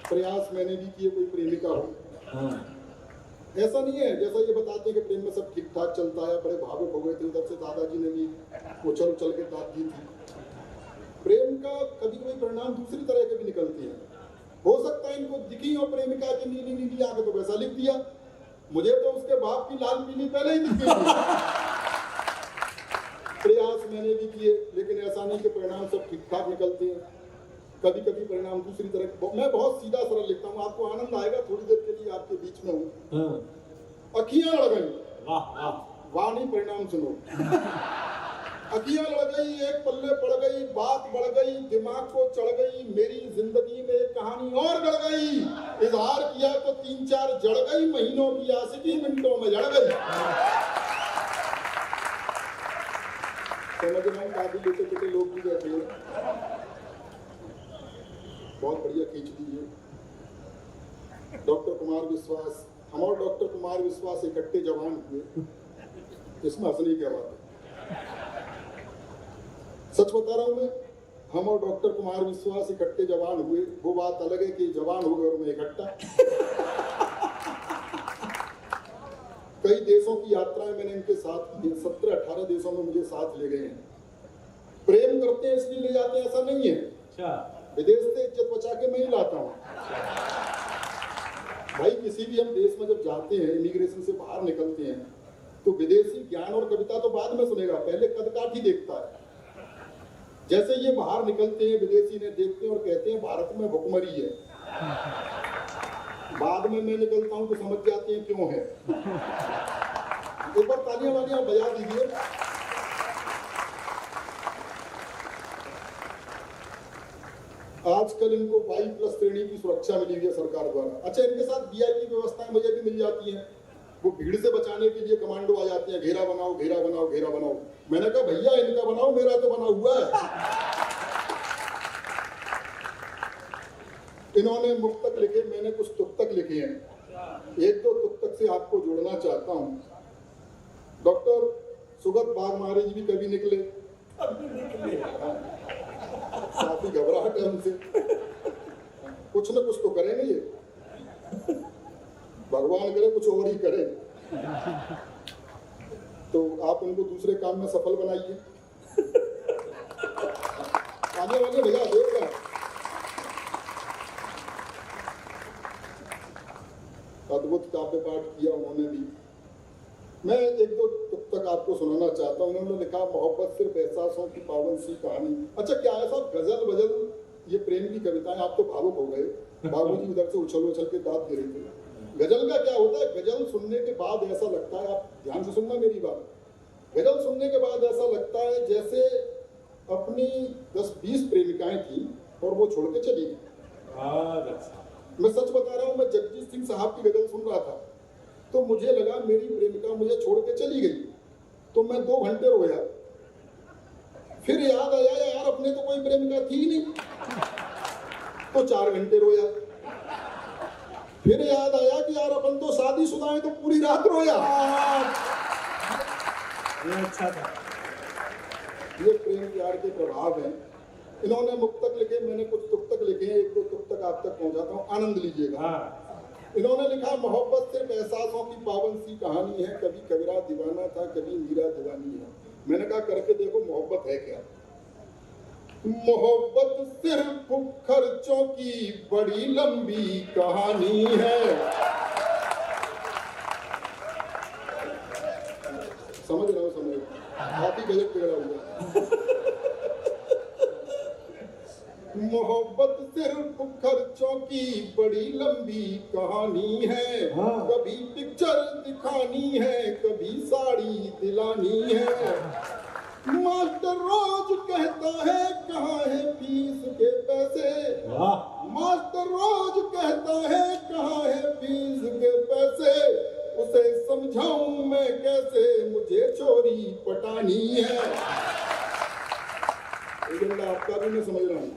प्रयास मैंने भी किए कोई प्रेमिका हो। ऐसा नहीं है जैसा ये बताते हैं कि प्रेम में सब ठीक ठाक चलता है। बड़े भावुक हो गए थे, उधर से दादाजी ने भी उछल उछल के दाद दी थी। प्रेम का कभी कभी परिणाम दूसरी तरह के भी निकलते हैं। हो सकता है इनको दिखी हो प्रेमिका की नीली नीली आंखें तो वैसा लिख दिया, मुझे तो उसके बाप की लाल पीली पहले ही दिख गई। प्रयास मैंने भी किए, लेकिन ऐसा नहीं कि परिणाम सब ठीक ठाक निकलते हैं। कभी कभी परिणाम दूसरी तरह। मैं बहुत सीधा सरल लिखता हूँ, आपको आनंद आएगा। थोड़ी देर के लिए आपके बीच में हूँ। अखियां लड़ गई, वाह वाह, वाह नहीं, परिणाम सुनो। अखियां लड़ गई, एक पल्ले पड़ गई, बात बढ़ गई, दिमाग को चढ़ गई, मेरी जिंदगी में एक कहानी और गढ़ गई। इजहार किया तो 3-4 जड़ गई, महीनों की आशिकी मिनटों में जड़ गई। समझ रहे हैं, काफी छोटे छोटे लोग भी बैठे हैं। बहुत बढ़िया खींच दीजिए। डॉक्टर कुमार विश्वास, हम और डॉक्टर कुमार विश्वास इकट्ठे जवान हुए, इसमें हंसने की बात है। सच बता रहा हूं मैं, हम और डॉक्टर कुमार विश्वास इकट्ठे जवान हुए। वो बात अलग है कि जवान हो गए और मैं इकट्ठा। कई देशों की यात्राएं मैंने इनके साथ की, 17-18 देशों में मुझे साथ ले गए हैं। प्रेम करते हैं इसलिए ले जाते हैं ऐसा नहीं है। अच्छा, विदेश से इज्जत बचा के मैं ही लाता हूँ। भाई किसी भी हम देश में जब जाते हैं, इमिग्रेशन से बाहर निकलते हैं, तो विदेशी ज्ञान और कविता तो बाद में सुनेगा, पहले कद काठ ही देखता है। जैसे ये बाहर निकलते हैं, विदेशी ने देखते हैं और कहते हैं भारत में भुखमरी है। बाद में मैं निकलता हूं तो समझ जाते हैं क्यों है। एक बार तालियां वालियां बजा दीजिए। आजकल इनको 22+ श्रेणी की सुरक्षा मिली हुई है सरकार द्वारा। अच्छा, इनके साथ VIP व्यवस्थाएं मुझे भी मिल जाती हैं। वो भीड़ से बचाने के लिए कमांडो आ जाते हैं, घेरा बनाओ, घेरा बनाओ, घेरा बनाओ। मैंने कहा भैया इनका बनाओ, मेरा तो बना हुआ है। इन्होंने मुक्तक लिखे, मैंने कुछ तुक्तक लिखे हैं। 1-2 तुक्तक से आपको जोड़ना चाहता हूँ। डॉक्टर सुगत बागमारे जी भी कभी निकले, काफी घबराहट है उनसे। कुछ न कुछ तो करेंगे ये, भगवान करे कुछ और ही करे। तो आप उनको दूसरे काम में सफल बनाइए। आगे वाले भैया देगा। अद्भुत काव्य पाठ किया उन्होंने भी। मैं 1-2 तुक्तक आपको सुनाना चाहता हूँ। उन्होंने लिखा, मोहब्बत सिर्फ एहसासों की पावन सी कहानी। अच्छा, क्या ऐसा गजल वजल ये प्रेम की कविताएं, आप तो भावुक हो गए। बाबूजी उधर से उछल उछल के दांत दे रहे थे। गजल का क्या होता है, गजल सुनने के बाद ऐसा लगता है, आप ध्यान से सुनना मेरी बात, गजल सुनने के बाद ऐसा लगता है जैसे अपनी 10-20 प्रेमिकाएं थी और वो छोड़ के चली गई। मैं सच बता रहा हूँ, मैं जगजीत सिंह साहब की गजल सुन रहा था तो मुझे लगा मेरी प्रेमिका मुझे छोड़ के चली गई। तो मैं 2 घंटे रोया। फिर याद आया यार अपने तो कोई प्रेमिका थी नहीं, तो 4 घंटे रोया। फिर याद आया कि यार अपन तो शादीशुदा है, तो पूरी रात रोया। ये अच्छा था। ये प्रेम प्यार के प्रभाव हैं। इन्होंने मुक्तक लिखे, मैंने कुछ तुक्तक लिखे हैं। 1-2 तुक्तक आप तक पहुंचाता हूँ, आनंद लीजिएगा। इन्होंने लिखा, मोहब्बत सिर्फ एहसासों की पावन सी कहानी है। कभी कबीरा दीवाना था, कभी मीरा दीवानी है। मैंने कहा करके देखो मोहब्बत है क्या। मोहब्बत सिर्फ खर्चों की बड़ी लंबी कहानी है। समझ रहा हूँ, समझ काफी गजब बिगड़ा हुआ। मोहब्बत सिर्फ खर्चों की बड़ी लंबी कहानी है। कभी पिक्चर दिखानी है, कभी साड़ी दिलानी है। मास्टर रोज कहता है कहाँ है फीस के पैसे। मास्टर रोज कहता है कहाँ है फीस के पैसे। उसे समझाऊं मैं कैसे, मुझे चोरी पटानी है। एजेंडा आपका भी मैं समझ रहा हूँ।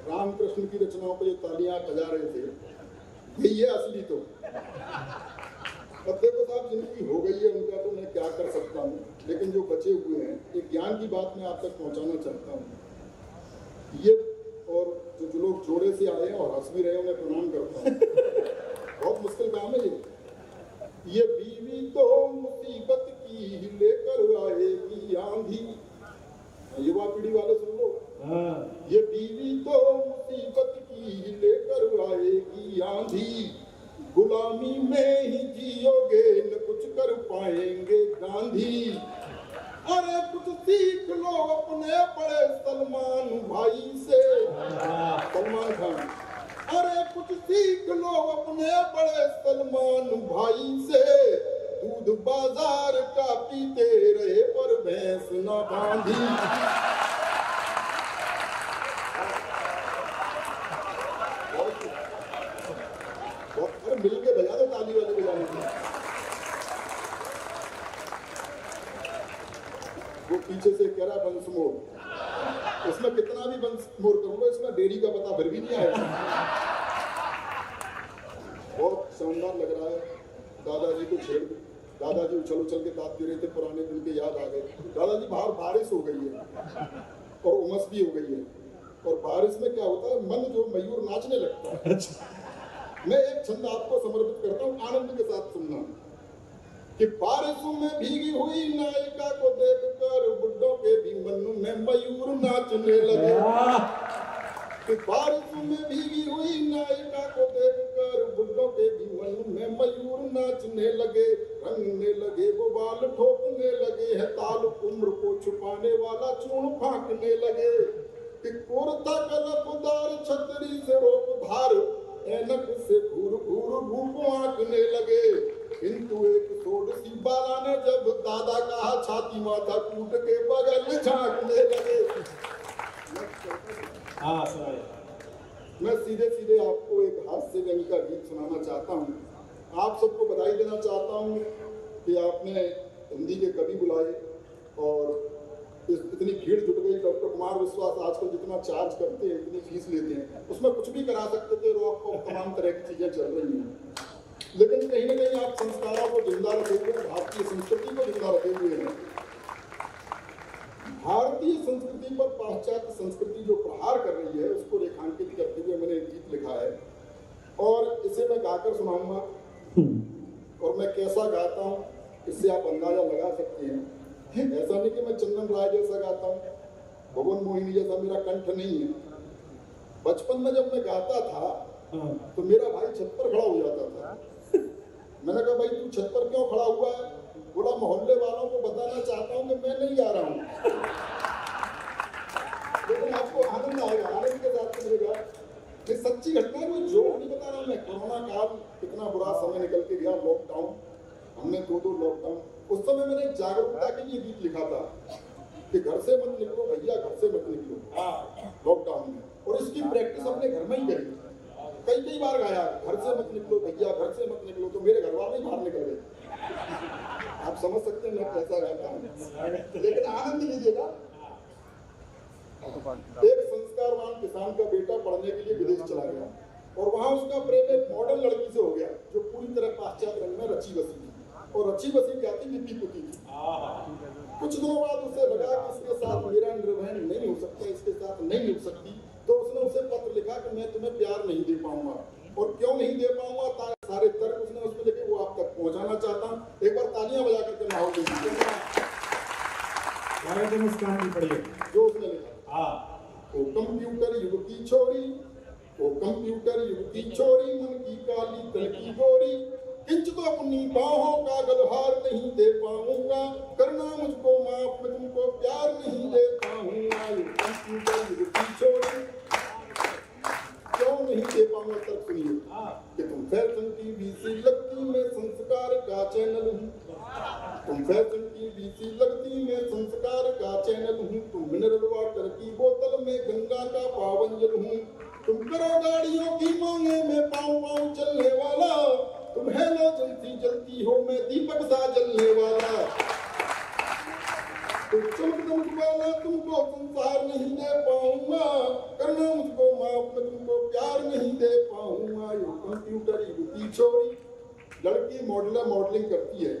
रामकृष्ण की रचनाओं पर जो तालियां बजा रहे थे, यही है असली। तो अब देखो साहब, जिनकी हो गई है उनका तो मैं क्या कर सकता हूँ, लेकिन जो बचे हुए हैं, एक ज्ञान की बात मैं आप तक पहुँचाना चाहता हूँ। ये और जो लोग जोड़े से आए हैं और हंस भी रहे हैं, उन्हें प्रणाम करता हूँ। बहुत मुश्किल काम है ये बीवी तो मुसीबत की लेकर आएगी आंधी। युवा पीढ़ी वाले सुन लो, ये बीवी तो मुसीबत की लेकर आएगी आंधी, गुलामी में ही जियोगे न कुछ कर पाएंगे गांधी। अरे कुछ सीख लो अपने बड़े सलमान भाई से, सलमान खान। अरे कुछ सीख लो अपने बड़े सलमान भाई से, दूध बाजार का पीते रहे पर भैंस न बांधी। मिल के बजा दो ताली वाले बजाने की। वो पीछे से कह रहा बंस मोर, इसमें कितना भी बंस मोर करूंगा इसमें डेरी का पता फिर भी नहीं आएगा। बहुत शानदार लग रहा है। दादाजी को छेड़, दादाजी उछल उछल के दांत दे रहे थे, पुराने दिन के याद आ गए। दादाजी बाहर बारिश हो गई है और उमस भी हो गई है, और बारिश में क्या होता है, मन जो मयूर नाचने लगता है। मैं एक छंद आपको समर्पित करता हूँ, आनंद के साथ सुनना। कि बारिशों में भीगी हुई नायिका को देखकर बुड्ढों के भी मन में मयूर नाचने लगे। कि बारिशों में भीगी हुई नायिका को देखकर बुड्ढों के भी मन में मयूर नाचने लगे, रंगने लगे वो बाल ठोकने लगे हैं, ताल उम्र को छुपाने वाला चूर्ण फांकने लगे। कि कोरता कलपदार छतरी से रोकधार ऐनक से घूर घूर धूप आंकने लगे। किंतु एक सोड सी बाला ने जब दादा कहा, छाती माथा कूट के बगल झांकने लगे। मैं सीधे सीधे आपको एक हास्य व्यंग का गीत सुनाना चाहता हूँ। आप सबको बधाई देना चाहता हूँ कि आपने हिंदी के कवि बुलाए और इतनी भीड़ जुट गई। डॉक्टर कुमार विश्वास आजकल जितना चार्ज करते हैं, इतनी फीस लेते हैं, उसमें कुछ भी करा सकते थे, रॉक पॉप तमाम तरह की चीजें चल रही हैं। लेकिन कहीं ना कहीं आप संस्कारों को जिंदा रखे हुए, भारतीय संस्कृति को जिंदा रखे हुए हैं। भारतीय संस्कृति पर पाश्चात्य संस्कृति जो प्रहार कर रही है, उसको रेखांकित करते हुए मैंने एक गीत लिखा है और इसे मैं गाकर सुनाऊंगा। और मैं कैसा गाता हूँ इससे आप अंदाजा लगा सकते हैं। ऐसा नहीं कि मैं चंदन राय जैसा गाता हूँ, भवन मोहिनी जैसा मेरा कंठ नहीं है। बचपन में जब मैं गाता था तो मेरा भाई छत पर खड़ा हो जाता था। मैंने कहा भाई तू छत पर क्यों खड़ा हुआ है? बोला मोहल्ले वालों को बताना चाहता हूँ कि मैं नहीं गा रहा हूँ। लेकिन आपको आनंद आएगा, आनंद के साथ सुनिएगा। ये सच्ची घटना है, कोई जोक नहीं बता रहा मैं। कोरोना काल कितना बुरा समय निकल के गया, लॉकडाउन, हमने 2 लॉकडाउन। उस समय मैंने एक जागरूकता के लिए गीत लिखा था कि घर से मत निकलो भैया, घर से मत निकलो लॉकडाउन में। और इसकी प्रैक्टिस अपने घर में ही करी। कई बार गाया, घर से मत निकलो भैया, घर से मत निकलो, तो मेरे घर वाले ही बाहर निकल गए। आप समझ सकते हैं मैं कैसा गाता हूँ, लेकिन आनंद लीजिएगा। एक संस्कारवान किसान का बेटा पढ़ने के लिए विदेश चला गया और वहां उसका प्रेम एक मॉडर्न लड़की से हो गया जो पूरी तरह पाश्चात्य रंग में रची बसी थी। और रची बसी क्या थी, लिपि पुती थी। कुछ दिनों बाद उसे लगा कि इसके साथ मेरा निर्वहन नहीं हो सकता, इसके साथ नहीं हो सकती। तो उसने उसे पत्र लिखा कि मैं तुम्हें प्यार नहीं दे पाऊंगा। और क्यों नहीं दे पाऊंगा, सारे तर्क उसने उसमें लिखे, वो आप तक पहुंचाना चाहता हूँ। एक बार तालियां बजा करके माहौल दे दीजिए। जो उसने लिखा, ओ कंप्यूटर युग की छोरी, ओ कंप्यूटर युग की छोरी, मन की काली तन की गोरी, किंच तो अपनी बाहों का गलहार नहीं दे पाऊंगा, करना मुझको माफ, मैं तुमको प्यार नहीं दे पाऊंगा। कंप्यूटर युग की छोरी, क्यों नहीं दे पाऊंगा? तर्क सुनिए कि तुम फैशन टीवी सी लगती, मैं संस्कार का चैनल हूँ। तुम फैशन टीवी सी लगती, मैं संस्कार का चैनल हूँ। तुम मिनरल वाटर की बोतल में गंगा का पावन जल हूँ। तुम करो गाड़ियों की मांगे में पाँव पाँव चलने वाला, तुम हेलोजन सी जलती हो, मैं दीपक सा जलने वाला। तुम चमक दमक वाला, तुमको संसार नहीं दे पाऊंगा, करना मुझको माफ, मैं तुमको प्यार नहीं दे पाऊंगा। यो कंप्यूटर युग की छोरी, लड़की मॉडलिंग करती है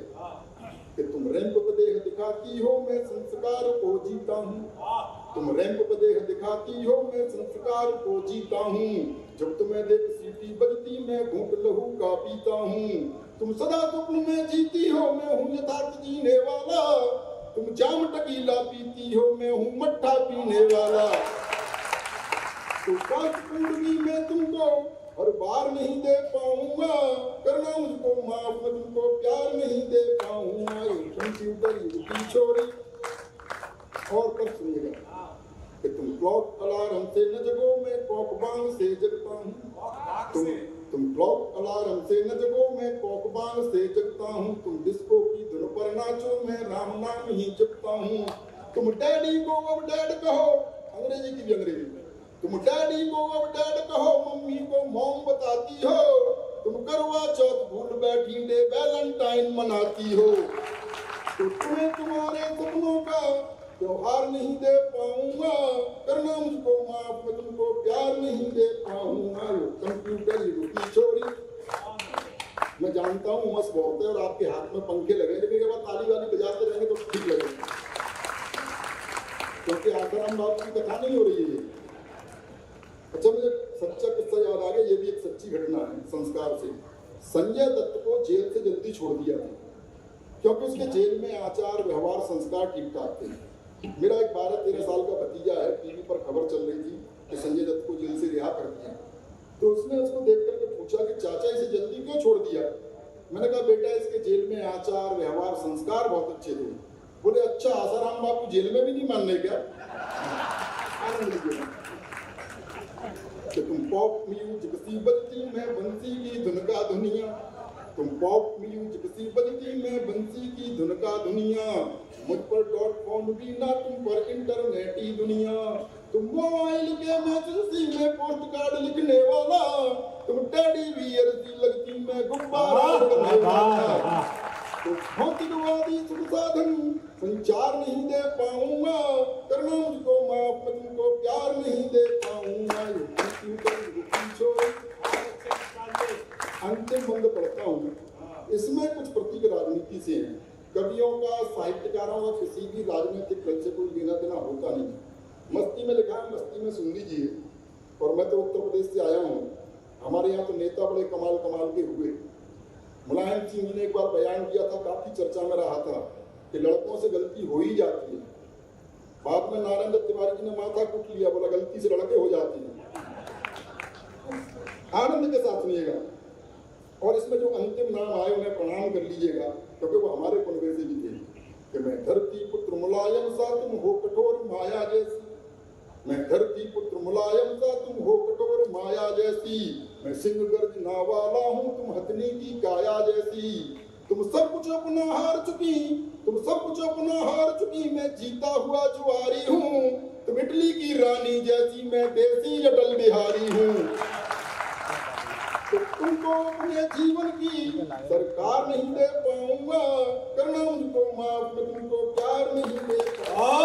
कि तुम रैंप पर देह दिखाती हो, मैं संस्कार को जीता हूँ। तुम रैंप पर देह दिखाती हो, मैं संस्कार को जीता हूँ। जब तुम्हें देख सीटी बजती, मैं घूंट लहू का पीता हूँ। तुम सदा स्वप्न में जीती हो, मैं हूँ यथार्थ जीने वाला। तुम जाम टकीला पीती हो, मैं हूँ मट्ठा पीने वाला। तो काश पूर्वी में तुमको हर बार नहीं दे पाऊंगा, करना मुझको माफ, मैं तुमको प्यार नहीं दे पाऊंगा। ये कंप्यूटर युगी छोरी। और कर सुनिएगा कि तुम क्लॉक अलार्म से न जगो, मैं कॉक बांग से जगता हूँ। तुम क्लॉक अलार्म से न जगो, मैं कॉक बांग से जगता हूँ। तुम डिस्को की धुन पर नाचो, मैं राम नाम ही जपता हूँ। तुम डैडी को अब डैड कहो, अंग्रेजी की भी अंग्रेजी। तुम डैडी को अब डैड कहो, मम्मी को मॉम बताती हो। तुम करवा चौथ भूल बैठी डे वैलेंटाइन मनाती हो। तो तुम्हें तुम्हारे सपनों का त्योहार नहीं दे पाऊंगा, करना मुझको माफ, मैं तुमको प्यार नहीं दे पाऊंगा। कंप्यूटर युगी छोरी। मैं जानता हूँ मस्त बहुत है और आपके हाथ में पंखे लगे, लेकिन जब आप ताली वाली बजाते रहेंगे तो ठीक लगेगा, क्योंकि आसाराम बाबू की कथा नहीं हो रही है। अच्छा, मुझे सच्चा किस्सा याद आ गया, ये भी एक सच्ची घटना है संस्कार से। संजय दत्त को जेल से जल्दी छोड़ दिया था क्योंकि उसके जेल में आचार व्यवहार संस्कार ठीक ठाक थे। मेरा एक 12-13 साल का भतीजा है, टीवी पर खबर चल रही थी कि संजय दत्त को जेल से रिहा कर दिया। तो उसने उसको देख करके पूछा कि चाचा इसे जल्दी क्यों छोड़ दिया। मैंने कहा बेटा इसके जेल में आचार व्यवहार संस्कार बहुत अच्छे थे। बोले अच्छा, आसाराम बापू जेल में भी नहीं मानने क्या? आनंद लीजिए कि तुम पॉप म्यूजिक सी बजती मैं बंसी की धुन का दुनिया। तुम पॉप म्यूजिक सी बजती मैं बंसी की धुन का दुनिया। मुझ पर .com भी ना, तुम पर इंटरनेट ही दुनिया। तुम मोबाइल के मैसेज में पोस्ट कार्ड लिखने वाला। तुम टेडी बियर सी लगती मैं गुब्बारा उड़ने वाला। तो भौतिकवादी सुख साधन संचार नहीं दे पाऊंगा, करना मुझको माफ, मैं तुमको प्यार नहीं दे पाऊंगा। अंतिम बंद पढ़ता हूँ, इसमें कुछ प्रतीक राजनीति से हैं। कवियों का, साहित्यकारों का किसी भी राजनीतिक दल से कोई लेना देना होता नहीं। मस्ती में लिखा है, मस्ती में सुन लीजिए। और मैं तो उत्तर प्रदेश से आया हूँ, हमारे यहाँ तो नेता बड़े कमाल कमाल के हुए। मुलायम सिंह जी ने एक बार बयान दिया था, काफी चर्चा में रहा था कि लड़कों से गलती हो ही जाती है। बाद में नारायण दत्त तिवारी जी ने माथा कूट लिया, बोला गलती से लड़के हो जाती है। आनंद के साथ सुनिएगा। और इसमें जो अंतिम नाम आए उन्हें प्रणाम कर लीजिएगा, क्योंकि वो हमारे कुनबे से भी थे कि मैं धरती पुत्र मुलायम सा, तुम हो कठोर माया जैसी। मैं धरती पुत्र मुलायम सा, तुम हो कठोर माया जैसी। मैं सिंह गर्जना वाला हूँ, तुम हथनी की काया जैसी। तुम सब कुछ अपना हार चुकी, तुम सब कुछ अपना हार चुकी, मैं जीता हुआ जुआरी हूँ। तुम इटली की रानी जैसी, मैं देसी अटल बिहारी हूँ। तो तुमको अपने जीवन की सरकार नहीं दे पाऊंगा, करना मुझको माफ, मैं तुमको प्यार नहीं दे पाऊंगा।